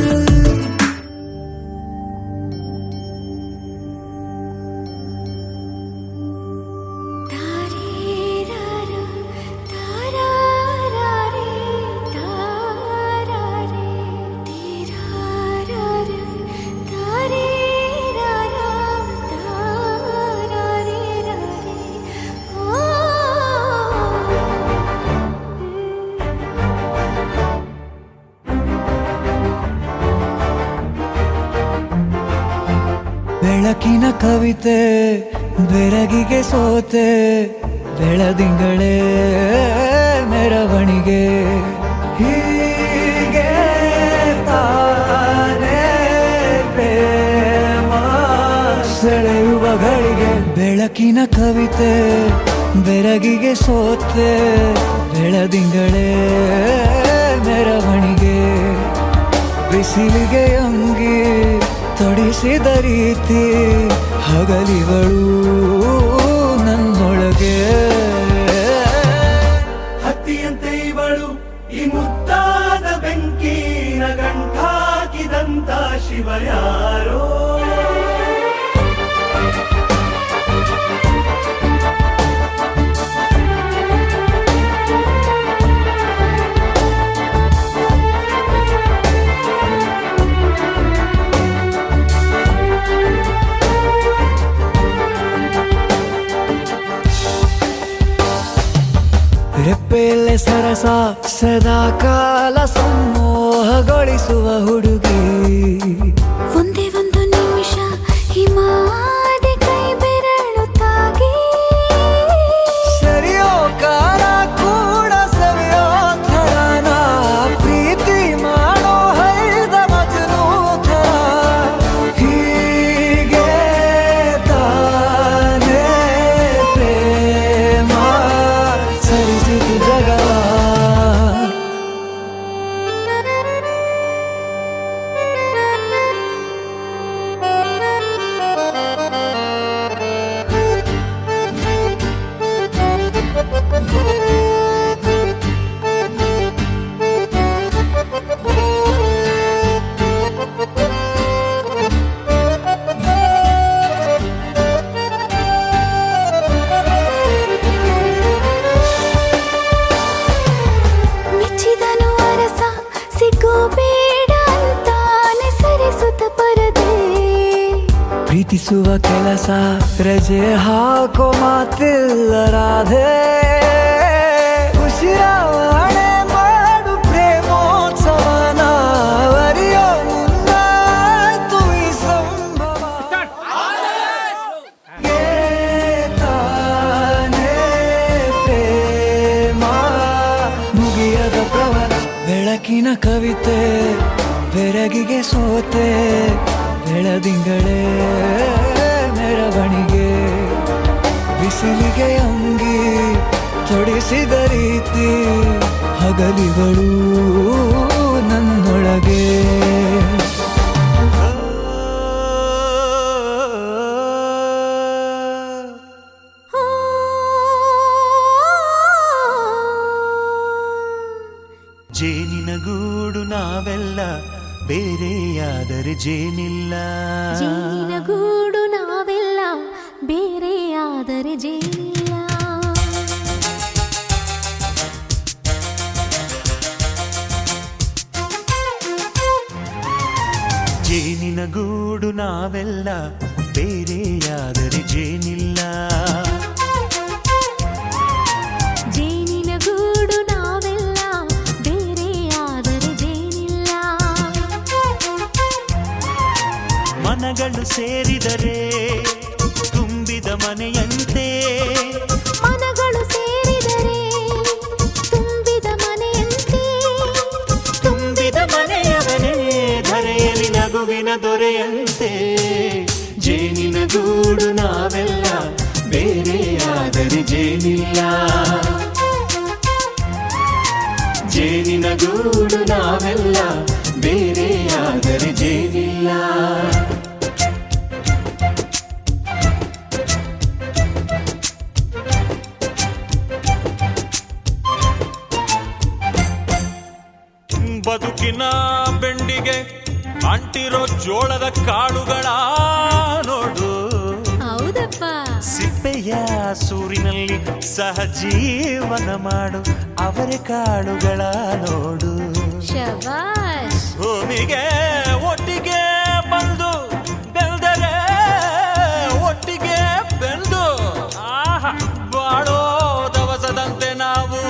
ಬೆಳಕಿನ ಕವಿತೆ ಬೆರಗಿಗೆ ಸೋತೆ ಬೆಳದಿಂಗಳೇ ಮೆರವಣಿಗೆ ಹೀಗೆ ತಾನೇ ಪ್ರೇಮ ಸೆಳೆಯುವ ಗಳಿಗೆ ಬೆಳಕಿನ ಕವಿತೆ ಬೆರಗಿಗೆ ಸೋತೆ ಬೆಳದಿಂಗಳೇ ಮೆರವಣಿಗೆ ಬಿಸಿಲಿಗೆ ಅಂಗಿ ತೊಡಿಸಿದ ರೀತಿ ಹಗಲಿಗಳು ನನ್ನೊಳಗೆ ಹತ್ತಿಯಂತೆ ಇವಳು ಈ ಮುದ್ದಾದ ಬೆಂಕಿನ ಗಂಟಾಕಿದಂತ ಶಿವ ಯಾರೋ ರೆಪ್ಪೆಯಲ್ಲೇ ಸರಸ ಸದಾ ಕಾಲ ಸಂಮೋಹಗೊಳಿಸುವ ಹುಡುಗಿ ಒಂದೇ ಒಂದು ನಿಮಿಷ ಹಿಮಾದಿ ಕೈ ಬೆರಳು ತಾಗಿ ಸರಿಯೋ ಕಾಲ ಕೂಡ ಸವಿಯೋ ಥರನ ಪ್ರೀತಿ ಮಾಡೋ ಹೈದ ಮಜನು ಥರ ಹೀಗೆ ತಾನೇ ಪ್ರೇಮ ಸರಿಸಿತು ಜಗ ಮೆಚ್ಚಿದನು ಅರಸ ಸಿಗೋ ಬೇಡ ಅಂತಾನೆ ಸರಿಸುತ್ತ ಪರದೆ ಪ್ರೀತಿಸುವ ಕೆಲಸ ರಜೆ ಹಾಕೋ ಮಾತಿಲ್ಲ ರಾಧೆ ಉಸಿರಾವಣೆ ಮಾಡು ಪ್ರೇಮೋತ್ಸವನ ಅರಿಯೋ ಮುಂದಾಯ್ತು ಈ ಸಂಭವ ತಾನೇ ಪ್ರೇಮ ಮುಗಿಯದ ಪ್ರವರ ಬೆಳಕಿನ ಕವಿತೆ ಬೆರಗಿಗೆ ಸೋತೆ ಬೆಳದಿಂಗಳೇ ಮೆರವಣಿಗೆ ಬಿಸಿಲಿಗೆ ಅಂಗಿ ತೊಡಿಸಿದ ರೀತಿ ಹಗಲಿಗಳು ನನ್ನೊಳಗೆ ಜೇನಿನ ಗೂಡು ನಾವೆಲ್ಲ ಬೇರೆಯಾದರೆ ಜೇನಿಲ್ಲ ಜೇನಿನ ಗೂಡು ನಾವೆಲ್ಲ ಬೇರೆಯಾದರೆ ಜೇನಿಲ್ಲ ಜೇನಿನ ಗೂಡು ನಾವೆಲ್ಲ ಬೇರೆಯಾದರೆ ಜೇನಿಲ್ಲ ಜೇನಿನ ಗೂಡು ನಾವೆಲ್ಲ ಬೇರೆಯಾದರೆ ಜೇನಿಲ್ಲ ಮನಗಳು ಸೇರಿದರೆ ತುಂಬಿದ ಮನೆಯಂತೆ ಮನಗಳು ಸೇರಿದರೆ ತುಂಬಿದ ಮನೆಯಂತೆ ತುಂಬಿದ ಮನೆಯವನೇ ಧರೆಯಲ್ಲಿ ನಗುವಿನ ದೊರೆಯಂತೆ ಜೇನಿನ ಗೂಡು ನಾವೆಲ್ಲ ಬೇರೆಯಾದರೆ ಜೇನಿಲ್ಲ ಜೇನಿನ ಗೂಡು ನಾವೆಲ್ಲ ಬೇರೆಯಾದರೆ ಜೇನಿಲ್ಲ ಬದುಕಿನ ಬೆಂಡಿಗೆ ಅಂಟಿರೋ ಜೋಳದ ಕಾಳುಗಳ ನೋಡು ಹೌದಪ್ಪ ಸಿಪ್ಪೆಯ ಸೂರಿನಲ್ಲಿ ಸಹಜೀವನ ಮಾಡು ಅವರೆ ಕಾಳುಗಳ ನೋಡು ಶಬಾಷ್ ಭೂಮಿಗೆ ಒಟ್ಟಿಗೆ ಬಂದು ಬೆಳೆದರೆ ಒಟ್ಟಿಗೆ ಬೆಳೆದು ಬಾಳೋ ದವಸದಂತೆ ನಾವು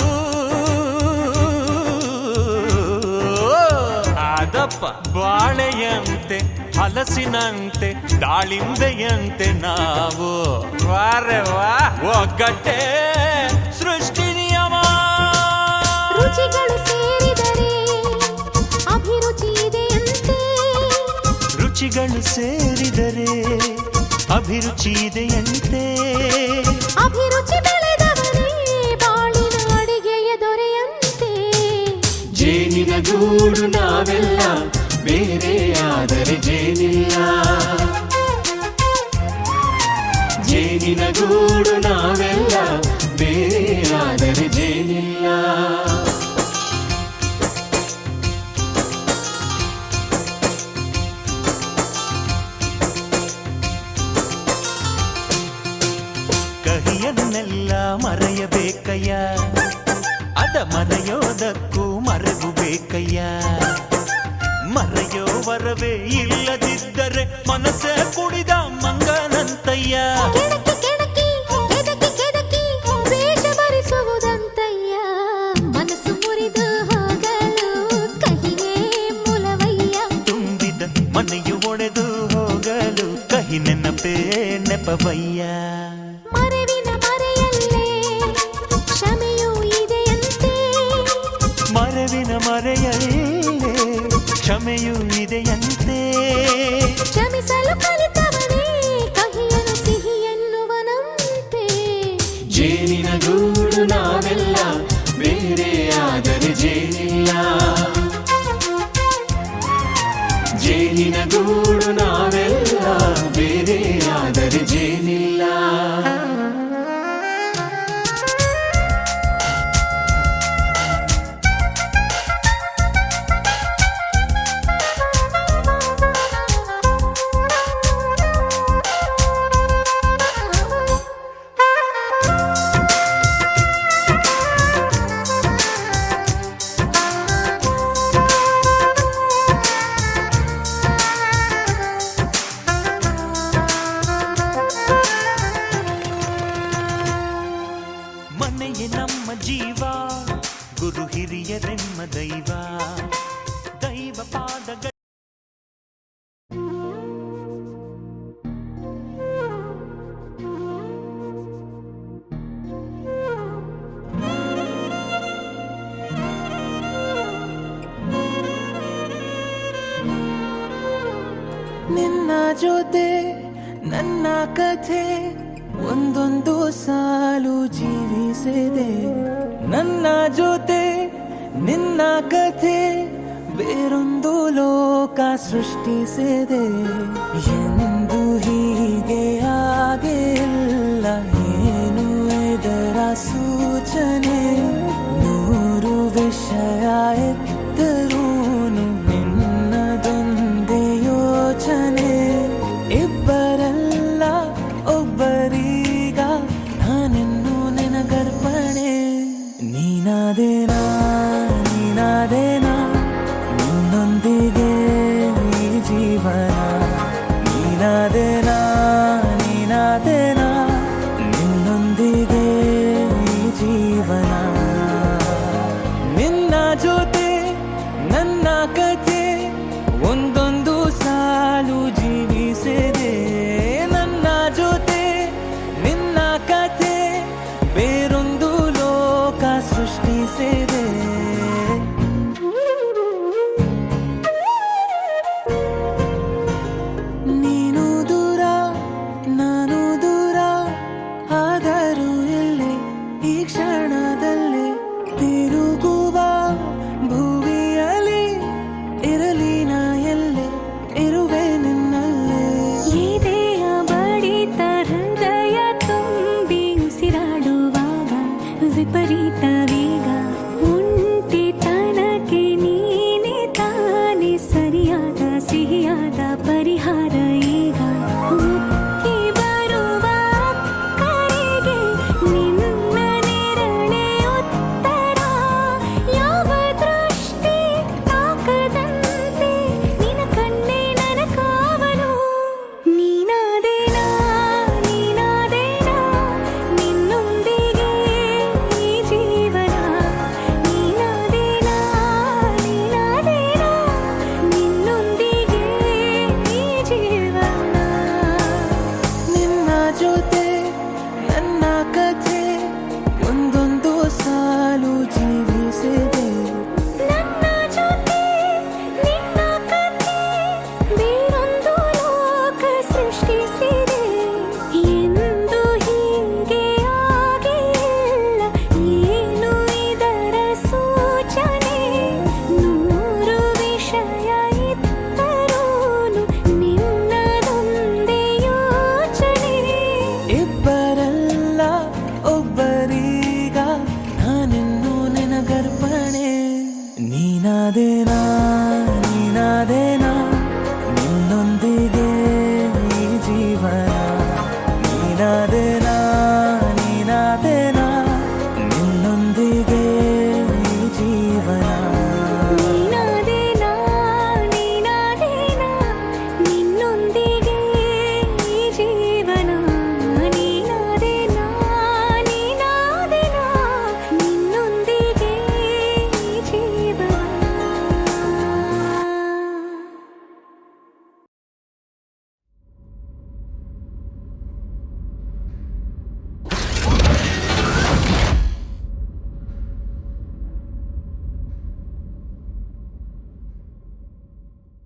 ಅದಪ್ಪ ಬಾಳೆಯಂತೆ ಹಲಸಿನಂತೆ ದಾಳಿಂಬೆಯಂತೆ ನಾವು ವಾರೆ ವಾ ಒಗ್ಗಟ್ಟೆ ಸೃಷ್ಟಿ ನಿಯಮ. ರುಚಿಗಳು ಸೇರಿದರೆ ಅಭಿರುಚಿ ಇದೆಯಂತೆ. ರುಚಿಗಳು ಸೇರಿದರೆ ಅಭಿರುಚಿ ಇದೆಯಂತೆ. ಅಭಿರುಚಿ ಬೆಳೆದವರೇ ಬಾಳಿನ ಅಡಿಗೆಯ ದೊರೆಯಂತೆ. ಜೇನಿನ ಗೂಡು ನಾವೆಲ್ಲ ಬೇರೆಯಾದರೆ ಜೇನಿಲ್ಲ. ಜೇನಿನ ಗೂಡು ನಾವೆಲ್ಲ ಬೇರೆಯಾದರೆ ಜೇನಿಲ್ಲ. ಕಹಿಯನ್ನೆಲ್ಲ ಮರೆಯಬೇಕಯ್ಯ, ಅದ ಮರೆಯೋದಕ್ಕೂ ಮರೆವು ಬೇಕಯ್ಯ. ಮರೆಯೋ ವರವೇ ಇಲ್ಲದಿದ್ದರೆ ಮನಸ್ಸೇ ಕುಡಿದ ಮಂಗನಂತಯ್ಯ. ಕೆಣಕಿ ಕೆಣಕಿ ಕೆದಕಿ ಕೆದಕಿ ವೇಷ ಭರಿಸುವುದಂತಯ್ಯ. ಮನಸ್ಸು ಮುರಿದು ಹೋಗಲು ಕಹಿಯೇ ಮೂಲವಯ್ಯ. ತುಂಬಿದ ಮನೆಯು ಒಡೆದು ಹೋಗಲು ಕಹಿ ನೆನಪೇ ನೆಪವಯ್ಯ. ಮರೆವಿನ ಮರೆಯಲ್ಲೇ ಕ್ಷಮೆಯೂ ಇದೆಯಂತೆ. ಮರೆವಿನ ಮರೆಯಲ್ಲೇ ಕ್ಷಮೆಯೂ ಇದೆಯಂತೆ. ಕ್ಷಮಿಸಲು ಕಲಿತವನೇ ಕಹಿಯನು ಸಿಹಿ ಎನ್ನುವನಂತೆ. ಜೇನಿನ ಗೂಡು ನಾವೆಲ್ಲ ಬೇರೆಯಾದರೆ ಜೇನಿಲ್ಲ. ಜೇನಿನ ಗೂಡು ನಾವೆಲ್ಲ ಬೇರೆಯಾದರೆ ಜೇನಿಲ್ಲ. ಮನೆಯೇ ನಮ್ಮ ಜೀವ, ಗುರು ಹಿರಿಯರೆಮ್ಮ ದೈವ. ದೈವ ಪಾದಗಳ ನಿನ್ನ ಜೊತೆ ನನ್ನ ಕಥೆ ಒಂದೊಂದು ಸಾಲು ಜೀವಿಸಿದೆ. ನನ್ನ ಜೊತೆ ನಿನ್ನ ಕಥೆ ಬೇರೊಂದು ಲೋಕ ಸೃಷ್ಟಿಸಿದೆ. ಎಂದು ಹೀಗೆ ಆಗಿಲ್ಲ, ಏನು ಇದರ ಸೂಚನೆ. ನೂರು ವಿಷಯ ಎತ್ತರೂನು ನಿನ್ನದೊಂದೇ ಯೋಚನೆ. ಇಬ್ಬರಲ್ಲ ಒಬ್ಬರೀಗ ನಾನೆನ್ನು ನೆನಗರ್ಪಣೆ. ನೀನಾದೇನಾ ನೀನಾದೇನಾ ನಿನ್ನೊಂದಿಗೆ ಈ ಜೀವನ. ನೀನಾದೇನಾ ನೀನಾದೇನಾ ನಿನ್ನೊಂದಿಗೆ ಈ ಜೀವನ. ನಿನ್ನ ಜೊತೆ ನನ್ನ ಕಥೆ ಒಂದೊಂದು ಸಾಲು ಜೀವಿಸಿದೆ. ನನ್ನ ಜೊತೆ ನಿನ್ನ ಕಥೆ ಬೇರೊಂದು ಲೋಕ ಸೃಷ್ಟಿಸಿದೆ. ನೀನು ದೂರ ನಾನು ದೂರ ಆದರೂ ಇಲ್ಲೇ ಈ ಕ್ಷಣದಲ್ಲಿ ತಿರುಗುವ ಭುವಿಯಲ್ಲಿ ಇರಲಿ ನಾ ಎಲ್ಲೆ ಇರುವೆ ನಿನ್ನಲ್ಲೇ. ಎದೆಯ ಬಡಿತ ಹೃದಯ ತುಂಬಿ ಉಸಿರಾಡುವಾಗ ವಿಪರೀತ ವೇಗ. ಒಂಟಿತನಕ್ಕೆ ನೀನೆ ತಾನೆ ಸರಿಯಾದ ಸಿಹಿಯಾದ ಪರಿಹಾರ ಈಗ. ಉಕ್ಕಿ ಬರುವ ಕರೆಗೆ ನಿನ್ನ ನೆರಳೆ ಉತ್ತರ. ಯಾವ ದೃಷ್ಟಿ ತಾಕದಂತೆ ನಿನ ಕಣ್ಣೆ ನನ್ನ ಕಾವಲು. ನೀನಾದೇನಾ ನೀನಾದೇನಾ ನಿನ್ನೊಂದಿಗೆ ಈ ಜೀವಿಸಿದೆ. ನನ್ನ ಜೊತೆ ನಿನ್ನ ಕಥೆ ಬೇರೊಂದು ಲೋಕ ಸೃಷ್ಟಿಸಿದೆ. ಎಂದು ಹೀಗೆ ಆಗಿಲ್ಲ, ಏನು ಇದರ ಸೂಚನೆ? 100 ವಿಷಯ ಇತ್ತರೂನು ನಿನ್ನದೊಂದೇ ಯೋಚನೆ. ಇಬ್ಬರಲ್ಲ ಒಬ್ಬರೀಗ ನಾನಿನ್ನು ನಿನಗರ್ಪಣೆ. ನೀನಾದೇನ